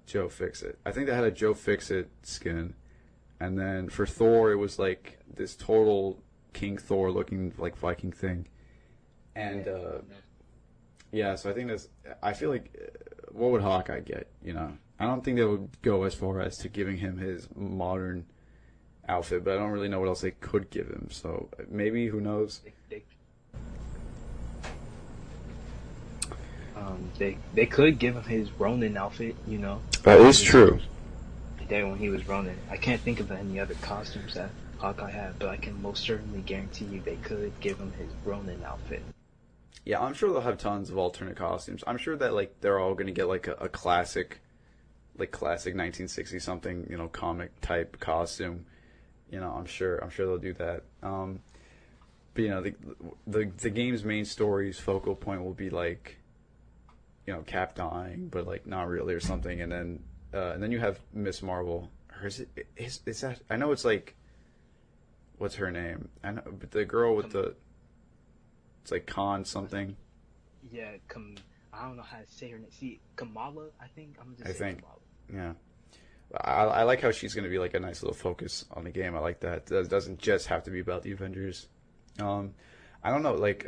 Joe Fixit. I think they had a Joe Fixit skin. And then for Thor, it was like this total King Thor looking like Viking thing. And yeah, so I think I feel like what would Hawkeye get? I don't think they would go as far as to giving him his modern outfit, but I don't really know what else they could give him. So maybe, who knows? They could give him his Ronin outfit, That is true. There when he was Ronin. I can't think of any other costumes that Hawkeye had, but I can most certainly guarantee you they could give him his Ronin outfit. Yeah, I'm sure they'll have tons of alternate costumes. I'm sure that like they're all going to get like a classic 1960 something, comic type costume. I'm sure they'll do that. But the game's main story's focal point will be like, Cap dying, but like not really or something, and then you have Miss Marvel. Or is that? I know it's like, what's her name? I know, but the girl with it's like Khan something. Yeah, I don't know how to say her name. See, Kamala, I think. I'm just saying Kamala. Yeah. I like how she's going to be like a nice little focus on the game. I like that. It doesn't just have to be about the Avengers. I don't know, like,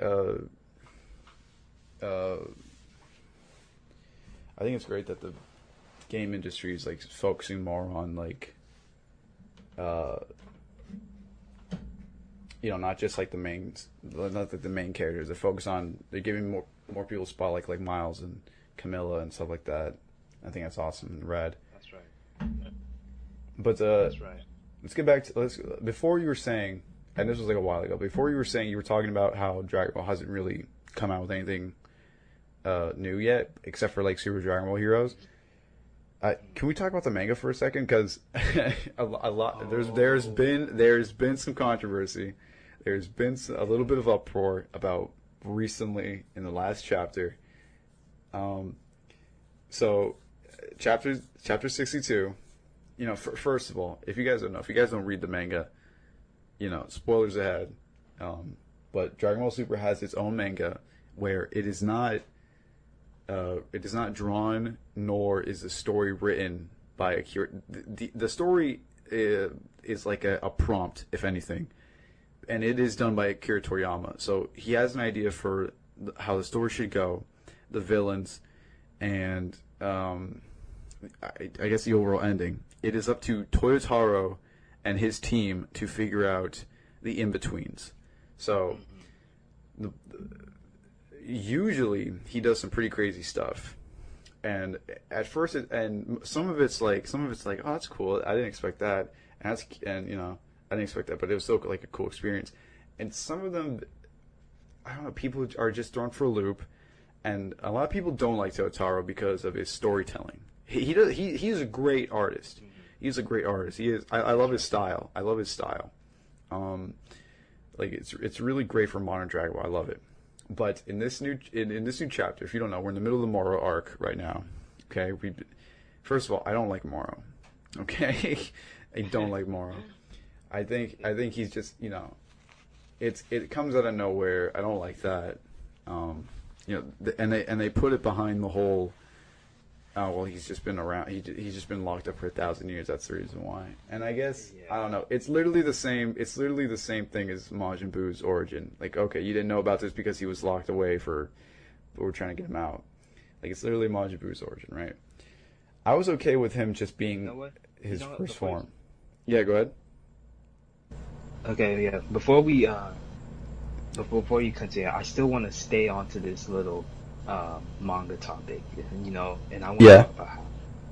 I think it's great that the game industry is like focusing more on like, not just like the main characters. They're giving more people a spotlight, like Miles and Camilla and stuff like that. I think that's awesome and rad. That's right. But that's right. Let's get back to before you were saying, and this was like a while ago. Before you were talking about how Dragon Ball hasn't really come out with anything new yet, except for like Super Dragon Ball Heroes. Can we talk about the manga for a second? Because a lot there's been some controversy. There's been a little bit of uproar about recently in the last chapter. So chapter 62. First of all, if you guys don't read the manga, spoilers ahead. But Dragon Ball Super has its own manga where it is not drawn, nor is the story written by Akira. The story is like a prompt, if anything, and it is done by Akira Toriyama. So he has an idea for how the story should go, the villains, and I guess the overall ending. It is up to Toyotaro and his team to figure out the in-betweens. So usually he does some pretty crazy stuff, and at first some of it's like, oh, that's cool, I didn't expect that, and I didn't expect that, but it was still like a cool experience. And some of them, I don't know, people are just thrown for a loop, and a lot of people don't like Totaro because of his storytelling. He's a great artist. He's a great artist. He is. I love his style. Like it's really great for modern Dragon Ball. I love it. But in this new chapter, if you don't know, we're in the middle of the Moro arc right now. Okay, First of all, I don't like Moro. Okay, I don't like Moro. I think he's just, it comes out of nowhere. I don't like that. And they put it behind the whole. Oh well, he's just been around. He's just been locked up for 1,000 years. That's the reason why. And I guess I don't know. It's literally the same. It's literally the same thing as Majin Buu's origin. Like, okay, you didn't know about this because he was locked away but we're trying to get him out. Like, it's literally Majin Buu's origin, right? I was okay with him just being his first form. Yeah, go ahead. Okay, yeah. Before you continue, I still want to stay onto this little manga topic, and Yeah.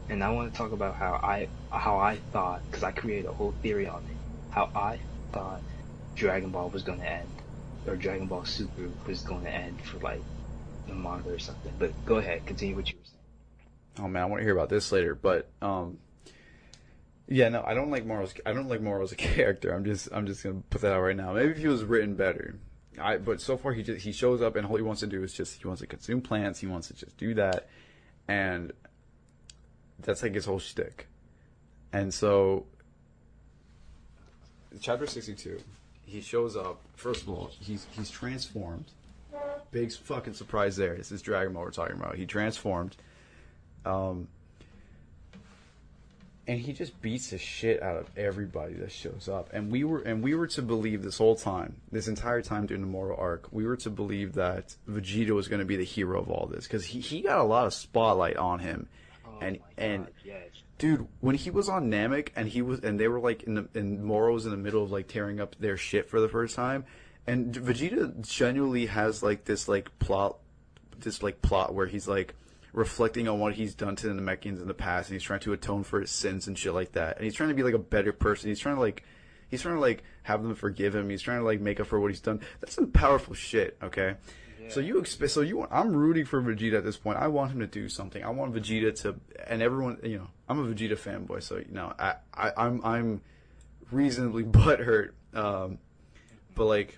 I want to talk about how I thought, because I created a whole theory on it, how I thought Dragon Ball was going to end, or Dragon Ball Super was going to end for like the manga or something. But go ahead, continue what you were saying. Oh man, I want to hear about this later. But yeah, no, I don't like Moro's. I don't like Moro as a character. I'm just gonna put that out right now. Maybe if he was written better. But so far he shows up and all he wants to do is he wants to consume plants. He wants to just do that, and that's like his whole shtick. And so, chapter 62, he shows up. First of all, he's transformed. Big fucking surprise there. This is Dragon Ball we're talking about. He transformed. And he just beats the shit out of everybody that shows up. And we were to believe this whole time, this entire time during the Moro arc, we were to believe that Vegeta was going to be the hero of all this, because he got a lot of spotlight on him. And yes. Dude, when he was on Namek and they were like and Moro was in the middle of like tearing up their shit for the first time, and Vegeta genuinely has like this plot where he's like reflecting on what he's done to the Namekians in the past, and he's trying to atone for his sins and shit like that. And he's trying to be like a better person. He's trying to have them forgive him. He's trying to like make up for what he's done. That's some powerful shit, okay? Yeah. I'm rooting for Vegeta at this point. I want him to do something. I want Vegeta to, and everyone, I'm a Vegeta fanboy, so I'm reasonably butthurt. But like,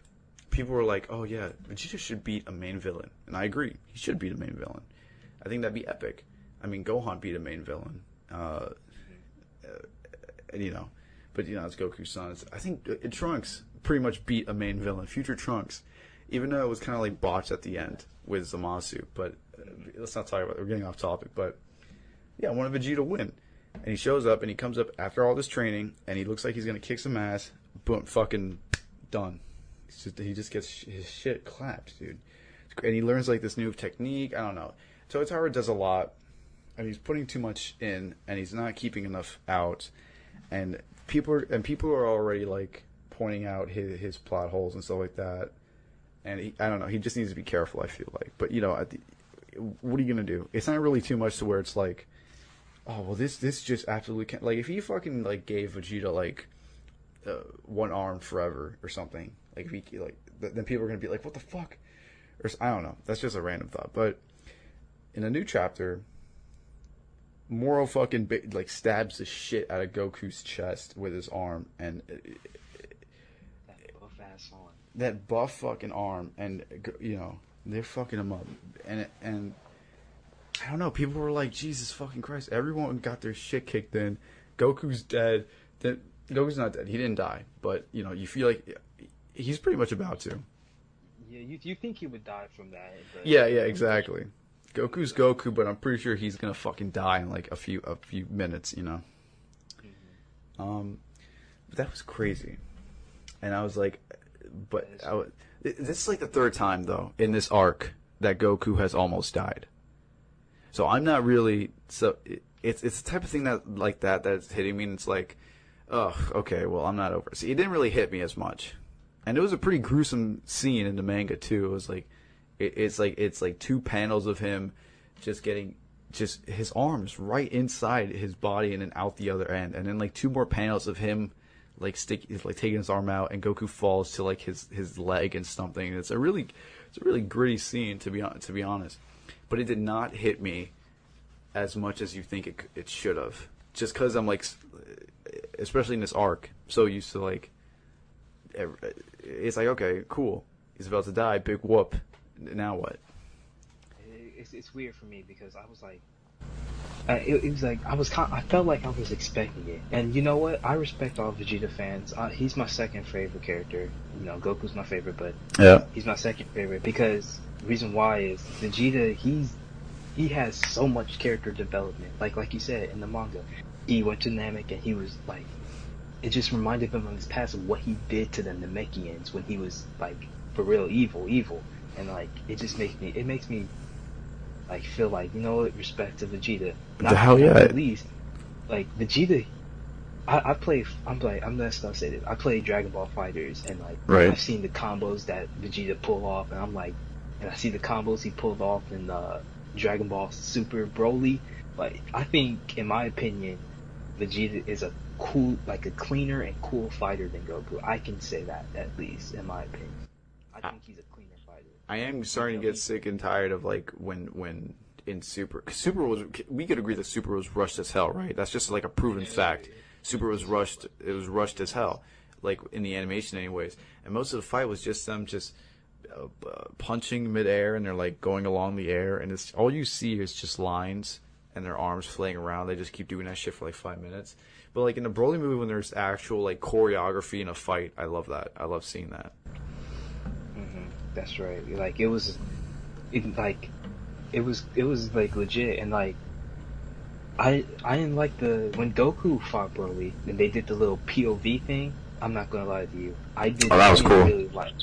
people were like, "Oh yeah, Vegeta should beat a main villain," and I agree. He should beat a main villain. I think that'd be epic. I mean, Gohan beat a main villain, and but it's Goku's son. I think Trunks pretty much beat a main villain, Future Trunks, even though it was kind of like botched at the end with Zamasu. But let's not talk about it. We're getting off topic. But yeah, I want Vegeta to win, and he shows up and he comes up after all this training, and he looks like he's gonna kick some ass. Boom, fucking done. He just gets his shit clapped, dude. And he learns like this new technique. I don't know. Totaro does a lot, and he's putting too much in, and he's not keeping enough out, and people are already like pointing out his plot holes and stuff like that, and I don't know, he just needs to be careful. I feel like, but what are you gonna do? It's not really too much to where it's like, oh well, this just absolutely can't. Like if he fucking like gave Vegeta like one arm forever or something, like if he like, then people are gonna be like, what the fuck? Or I don't know. That's just a random thought, but. In a new chapter, Moro fucking stabs the shit out of Goku's chest with his arm, and that buff ass arm. That buff fucking arm, and they're fucking him up, and I don't know. People were like, Jesus fucking Christ! Everyone got their shit kicked in. Goku's dead. Goku's not dead. He didn't die, but you feel like he's pretty much about to. Yeah, you think he would die from that? But... Yeah, exactly. Goku's Goku, but I'm pretty sure he's gonna fucking die in like a few minutes, Mm-hmm. But that was crazy, and I was like, this is like the third time though in this arc that Goku has almost died. So I'm not really it's the type of thing that's hitting me, and it's like, oh, okay, well I'm not over. See, it didn't really hit me as much, and it was a pretty gruesome scene in the manga too. It was like. It's like two panels of him just getting his arms right inside his body and then out the other end, and then like two more panels of him taking his arm out, and Goku falls to like his leg and something. It's a really gritty scene to be honest, but it did not hit me as much as you think it should have, just because I'm like, especially in this arc, so used to like, it's like, okay, cool, he's about to die, big whoop. Now what? It's weird for me because I was like, It was like I felt like I was expecting it, and you know what? I respect all Vegeta fans. He's my second favorite character. You know, Goku's my favorite, but Yeah. he's my second favorite because the reason why is Vegeta. He has so much character development. Like you said in the manga, he went to Namek and he was like, it just reminded him of his past of what he did to the Namekians when he was like for real evil, and like it makes me like feel like, you know what, respect to Vegeta. The hell yeah. Not least, like Vegeta. I'm just gonna say this. I play Dragon Ball Fighters, and like Right. I've seen the combos that Vegeta pull off, and I'm like, and I see the combos he pulled off in Dragon Ball Super Broly. Like I think, in my opinion, Vegeta is a cleaner and cool fighter than Goku. I can say that at least, in my opinion. I think he's a cleaner fighter. I am starting to get sick and tired of like when in Super, 'cause Super was, we could agree that Super was rushed as hell, right? That's just like a proven fact. Super was rushed. It was rushed as hell, like in the animation, anyways. And most of the fight was just them punching midair, and they're like going along the air, and it's all you see is just lines and their arms flaying around. They just keep doing that shit for like 5 minutes. But like in the Broly movie, when there's actual like choreography in a fight, I love that. I love seeing that. That's right. Like it was like legit, and like I didn't like when Goku fought Broly and they did the little POV thing. I'm not gonna lie to you. Oh, that was cool. Really like.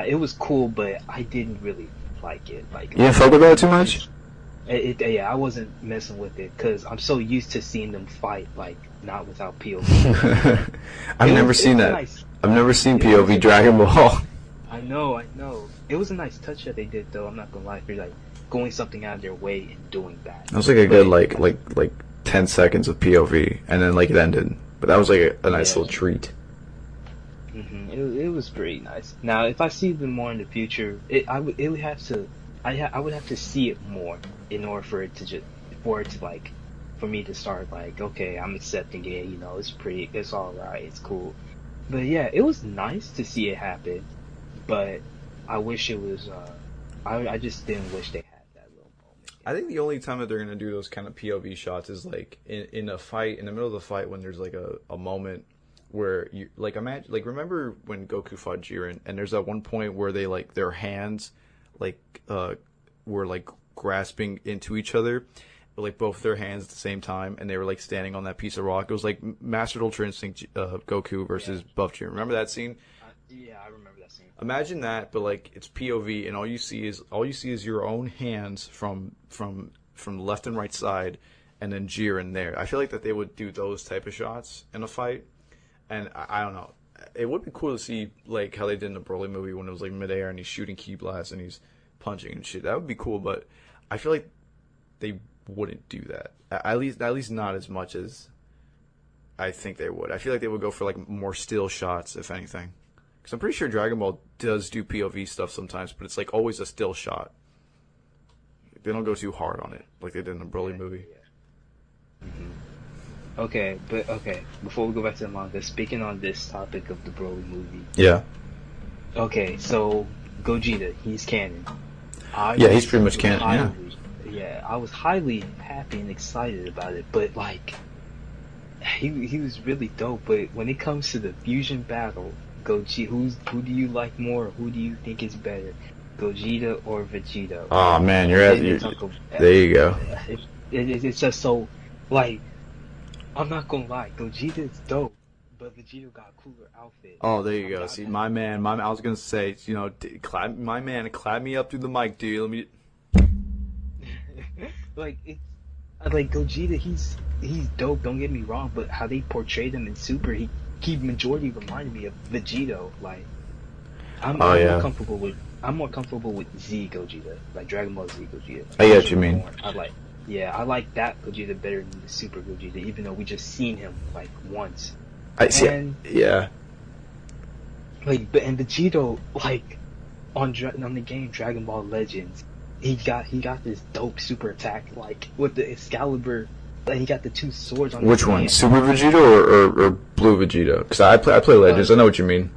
It was cool, but I didn't really like it. Like You didn't fuck with that too much? Yeah, I wasn't messing with it because I'm so used to seeing them fight, like not without POV. I've never seen that. Nice. I've never seen POV Dragon Ball. I know. It was a nice touch that they did, though. I'm not gonna lie, for like going something out of their way and doing that. That was like a good like 10 seconds of POV, and then like it ended. But that was like a nice little treat. It was pretty nice. Now, if I see them more in the future, I would have to see it more in order for it to like, for me to start like, okay, I'm accepting it. You know, it's all right, it's cool. But yeah, it was nice to see it happen. But I wish it was. I just didn't wish they had that little moment. I think the only time that they're gonna do those kind of POV shots is like in a fight, in the middle of the fight, when there's like a moment where you like imagine, like, remember when Goku fought Jiren, and there's that one point where they like their hands like were like grasping into each other, like both their hands at the same time, and they were like standing on that piece of rock. It was like Master Ultra Instinct Goku versus Buff Jiren. Remember that scene? Yeah, I remember that scene. Imagine that, but like it's POV, and all you see is your own hands from left and right side, and then Jiren there. I feel like that they would do those type of shots in a fight, and I don't know. It would be cool to see like how they did in the Broly movie when it was like midair and he's shooting ki blasts and he's punching and shit. That would be cool, but I feel like they wouldn't do that. At least not as much as I think they would. I feel like they would go for like more still shots, if anything. Because I'm pretty sure Dragon Ball does do POV stuff sometimes, but it's like always a still shot. They don't go too hard on it like they did in the Broly movie. Okay, before we go back to the manga, speaking on this topic of the Broly movie. Yeah. Okay, so Gogeta, he's canon. Yeah, he's pretty much canon. Yeah, I was highly happy and excited about it, but like, he was really dope. But when it comes to the fusion battle, Gogeta, who do you like more? Who do you think is better, Gogeta or Vegeta? Oh man, there you go. It's just so, like, I'm not gonna lie, Gogeta is dope, but Vegeta got a cooler outfit. Oh, there you go. See, my man, I was gonna say, you know, clap me up through the mic, dude. Let me. like Gogeta, he's dope. Don't get me wrong, but how they portrayed him in Super, he majority reminded me of Vegito. Like, I'm more comfortable with Z Gogeta, like Dragon Ball Z Gogeta. I get what you mean. I like that Gogeta better than the Super Gogeta, even though we just seen him like once. Yeah. Like, and Vegito, like on the game Dragon Ball Legends, he got this dope super attack, like with the Excalibur. Like, he got the two swords on. Which one, Super Vegito or Blue Vegito? Because I play Legends. I know what you mean.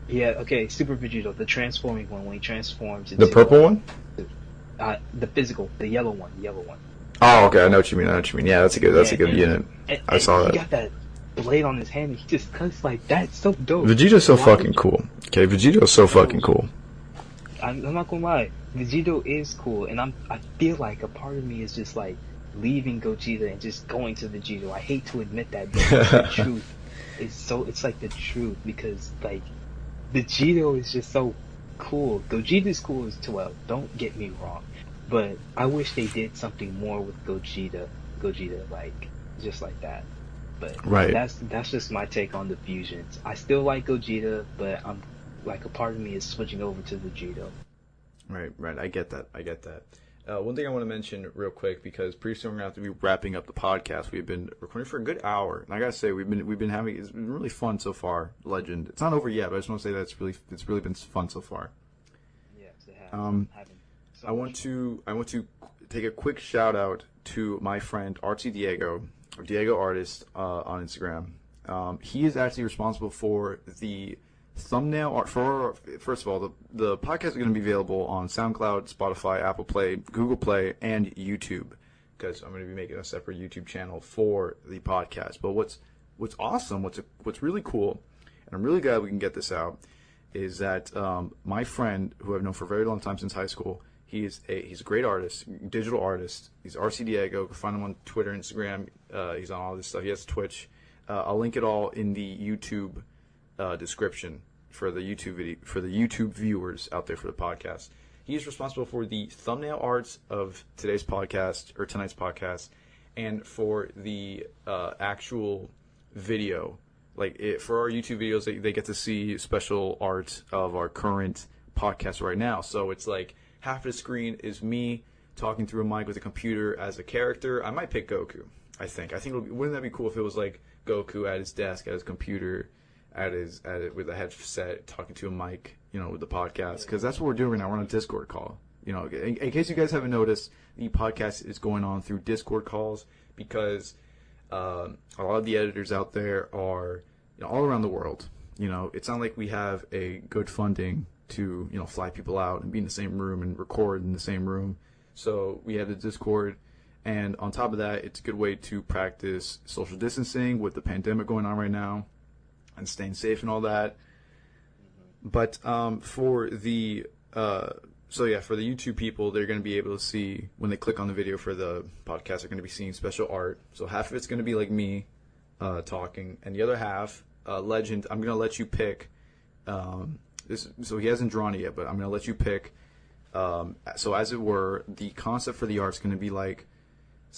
Yeah. Okay. Super Vegito, the transforming one, when he transforms. The purple one. The physical, the yellow one. Oh, okay. I know what you mean. I know what you mean. Yeah, that's a good. That's Yeah, a good unit. I and saw he that. got that blade on his hand, and he just cuts like that's so dope. Vegeto's so Why fucking would you? cool. Okay, Vegeto's so fucking Bro, cool. I'm not gonna lie, Vegito is cool, and I feel like a part of me is just like leaving Gogeta and just going to Vegito. I hate to admit that, but it's the truth. It's like the truth because like Vegito is just so cool. Gogeta's cool as well. Don't get me wrong, but I wish they did something more with Gogeta. Gogeta, like just like that. But Right. that's just my take on the fusions. I still like Gogeta, but I'm like a part of me is switching over to Vegito. Right, right. I get that. I get that. One thing I want to mention real quick because pretty soon we're gonna have to be wrapping up the podcast. We've been recording for a good hour, and I gotta say we've been having it's been really fun so far. Legend. It's not over yet, but I just want to say that it's really been fun so far. Yes, it has. Um, Having so I want much to take a quick shout out to my friend Artsy Diego, or Diego Artist on Instagram. He is actually responsible for the thumbnail art for. First of all, the podcast is going to be available on SoundCloud, Spotify, Apple Play, Google Play, and YouTube because I'm going to be making a separate YouTube channel for the podcast. But what's awesome, what's really cool, and I'm really glad we can get this out, is that my friend who I've known for a very long time since high school. He's a great artist, digital artist. He's RC Diego. You can find him on Twitter, Instagram. He's on all this stuff. He has Twitch. I'll link it all in the YouTube description for the YouTube video for the YouTube viewers out there for the podcast. He's responsible for the thumbnail arts of today's podcast or tonight's podcast, and for the actual video. For our YouTube videos, they get to see special art of our current podcast right now. So it's like half of the screen is me talking through a mic with a computer as a character. I might pick Goku. I think wouldn't that be cool if it was like Goku at his desk, at his computer, with a headset, talking to a mic, with the podcast, because that's what we're doing right now. We're on a Discord call. In case you guys haven't noticed, the podcast is going on through Discord calls because a lot of the editors out there are all around the world. It's not like we have a good funding to fly people out and be in the same room and record in the same room. So we have the Discord, and on top of that, it's a good way to practice social distancing with the pandemic going on right now and staying safe and all that. But for the for the YouTube people, they're going to be able to see when they click on the video for the podcast. They're going to be seeing special art. So half of it's going to be like me talking, and the other half, Legend. I'm going to let you pick. So he hasn't drawn it yet, but I'm going to let you pick. So as it were, the concept for the art is going to be like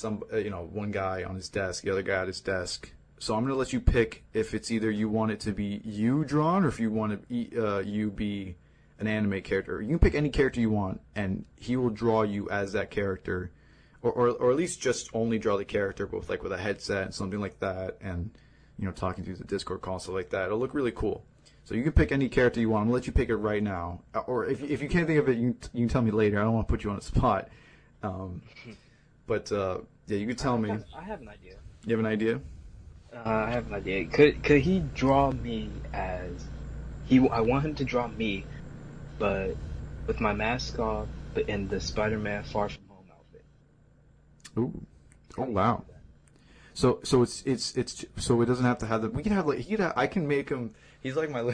one guy on his desk, the other guy at his desk. So I'm going to let you pick if it's either you want it to be you drawn or if you want to you be an anime character. You can pick any character you want, and he will draw you as that character, or at least just only draw the character, but with a headset and something like that, and talking through the Discord call, stuff like that. It'll look really cool. So you can pick any character you want. I'm going to let you pick it right now. Or if you can't think of it, you can tell me later. I don't want to put you on the spot. Yeah, you can tell me. I have an idea. You have an idea? I have an idea. Could he draw me as I want him to draw me, but with my mask off, but in the Spider-Man Far From Home outfit. Ooh. Oh wow. So it's so it doesn't have to have the. We can have I can make him. He's like my.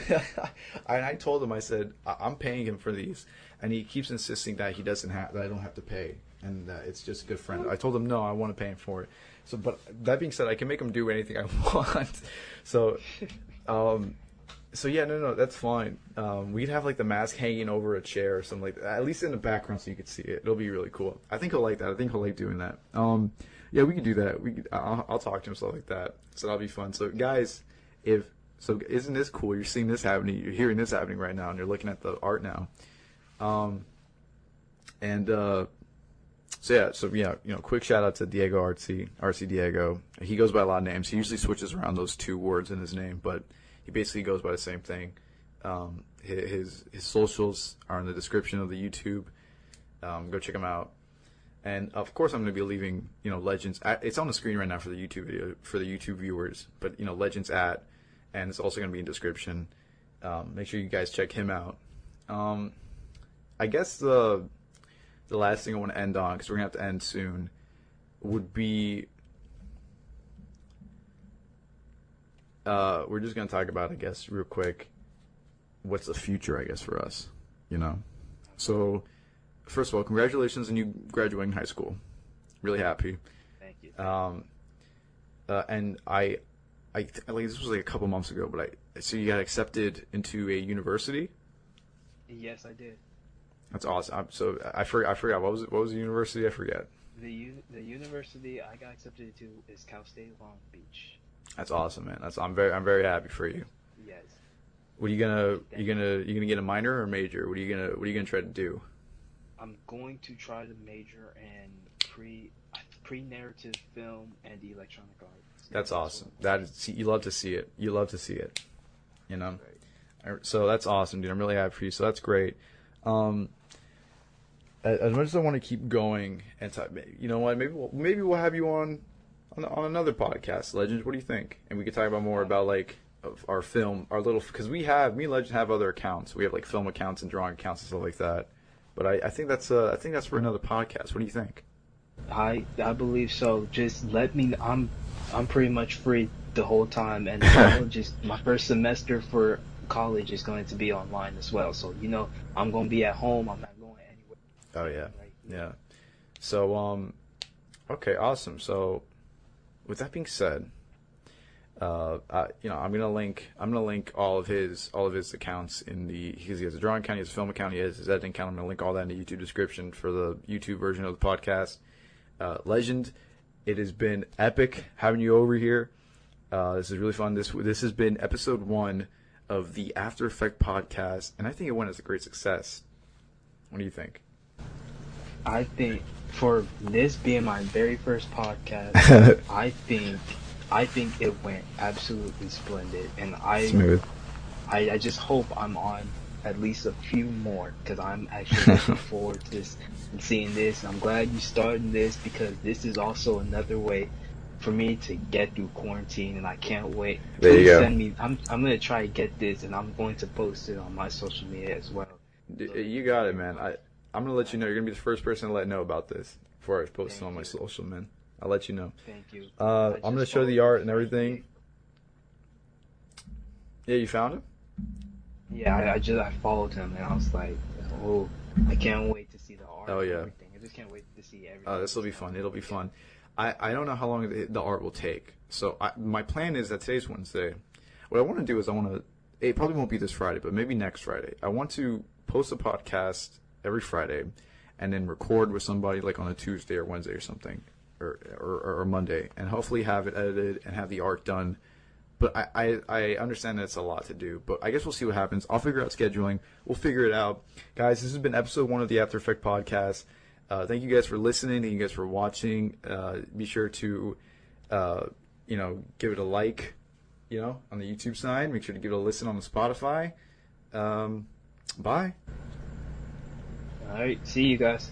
I told him, I said I'm paying him for these, and he keeps insisting that he doesn't have that I don't have to pay, and that it's just a good friend. I told him no, I want to pay him for it. So, but that being said, I can make him do anything I want. So, no, that's fine. We'd have the mask hanging over a chair or something like that, at least in the background so you could see it. It'll be really cool. I think he'll like that. I think he'll like doing that. Yeah, we could do that. I'll talk to him, stuff like that. So that'll be fun. So guys, isn't this cool? You're seeing this happening. You're hearing this happening right now, and you're looking at the art now. Quick shout out to Diego RC Diego. He goes by a lot of names. He usually switches around those two words in his name, but he basically goes by the same thing. His socials are in the description of the YouTube. Go check him out. And of course, I'm going to be leaving, Legends. It's on the screen right now for the YouTube video for the YouTube viewers. But Legends and it's also going to be in description. Make sure you guys check him out. I guess the last thing I want to end on, because we're going to have to end soon, would be, we're just gonna talk about, I guess, real quick, what's the future, I guess, for us, you know. So, first of all, congratulations on you graduating high school. Really happy. Thank you. And I like this was like a couple months ago, but so you got accepted into a university. Yes, I did. That's awesome. So I forgot what was the university? I forget. The university I got accepted to is Cal State Long Beach. That's awesome, man. I'm very happy for you. Yes. What are you gonna get a minor or a major? What are you gonna try to do? I'm going to try to major in pre-narrative film and electronic arts. That's awesome. You love to see it. You love to see it. You know. Right. So that's awesome, dude. I'm really happy for you. So that's great. As much as I want to keep going and talk, you know what? Maybe we'll have you on another podcast, Legends. What do you think? And we could talk about more about like of our film, because me and Legend have other accounts. We have like film accounts and drawing accounts and stuff like that. But I think that's for another podcast. What do you think? I believe so. Just let me. I'm pretty much free the whole time, and my first semester for college is going to be online as well. So I'm going to be at home. I'm not going anywhere. Oh yeah, yeah. So okay, awesome. So with that being said, I'm gonna link all of his accounts because he has a drawing account, he has a film account, he has his editing account. I'm gonna link all that in the YouTube description for the YouTube version of the podcast. Legend, it has been epic having you over here. This is really fun. This has been episode 1 of the After Effect podcast, and I think it went as a great success. What do you think? I think for this being my very first podcast, I think it went absolutely splendid, and Smooth. I just hope I'm on at least a few more, because I'm actually looking forward to this and seeing this. I'm glad you started this, because this is also another way for me to get through quarantine, and I can't wait. There you go. Send me. I'm gonna try to get this, and I'm going to post it on my social media as well. You got it, man. I'm gonna let you know. You're gonna be the first person to let know about this before I post it on my social, man. I'll let you know. Thank you. I'm gonna show the art and everything. Yeah, you found him? Yeah, I followed him, and I was like, oh, I can't wait to see the art. Oh, yeah. And everything. I just can't wait to see everything. Oh, this will be fun. It'll be fun. I don't know how long the art will take. So my plan is that today's Wednesday. What I want to do is it probably won't be this Friday, but maybe next Friday. I want to post a podcast every Friday and then record with somebody like on a Tuesday or Wednesday or something, or Monday, and hopefully have it edited and have the art done. But I understand that it's a lot to do, but I guess we'll see what happens. I'll figure out scheduling. We'll figure it out. Guys, this has been episode 1 of the After Effect podcast. Thank you guys for listening. Thank you guys for watching. Be sure to, give it a like, on the YouTube side. Make sure to give it a listen on the Spotify. Bye. All right. See you guys.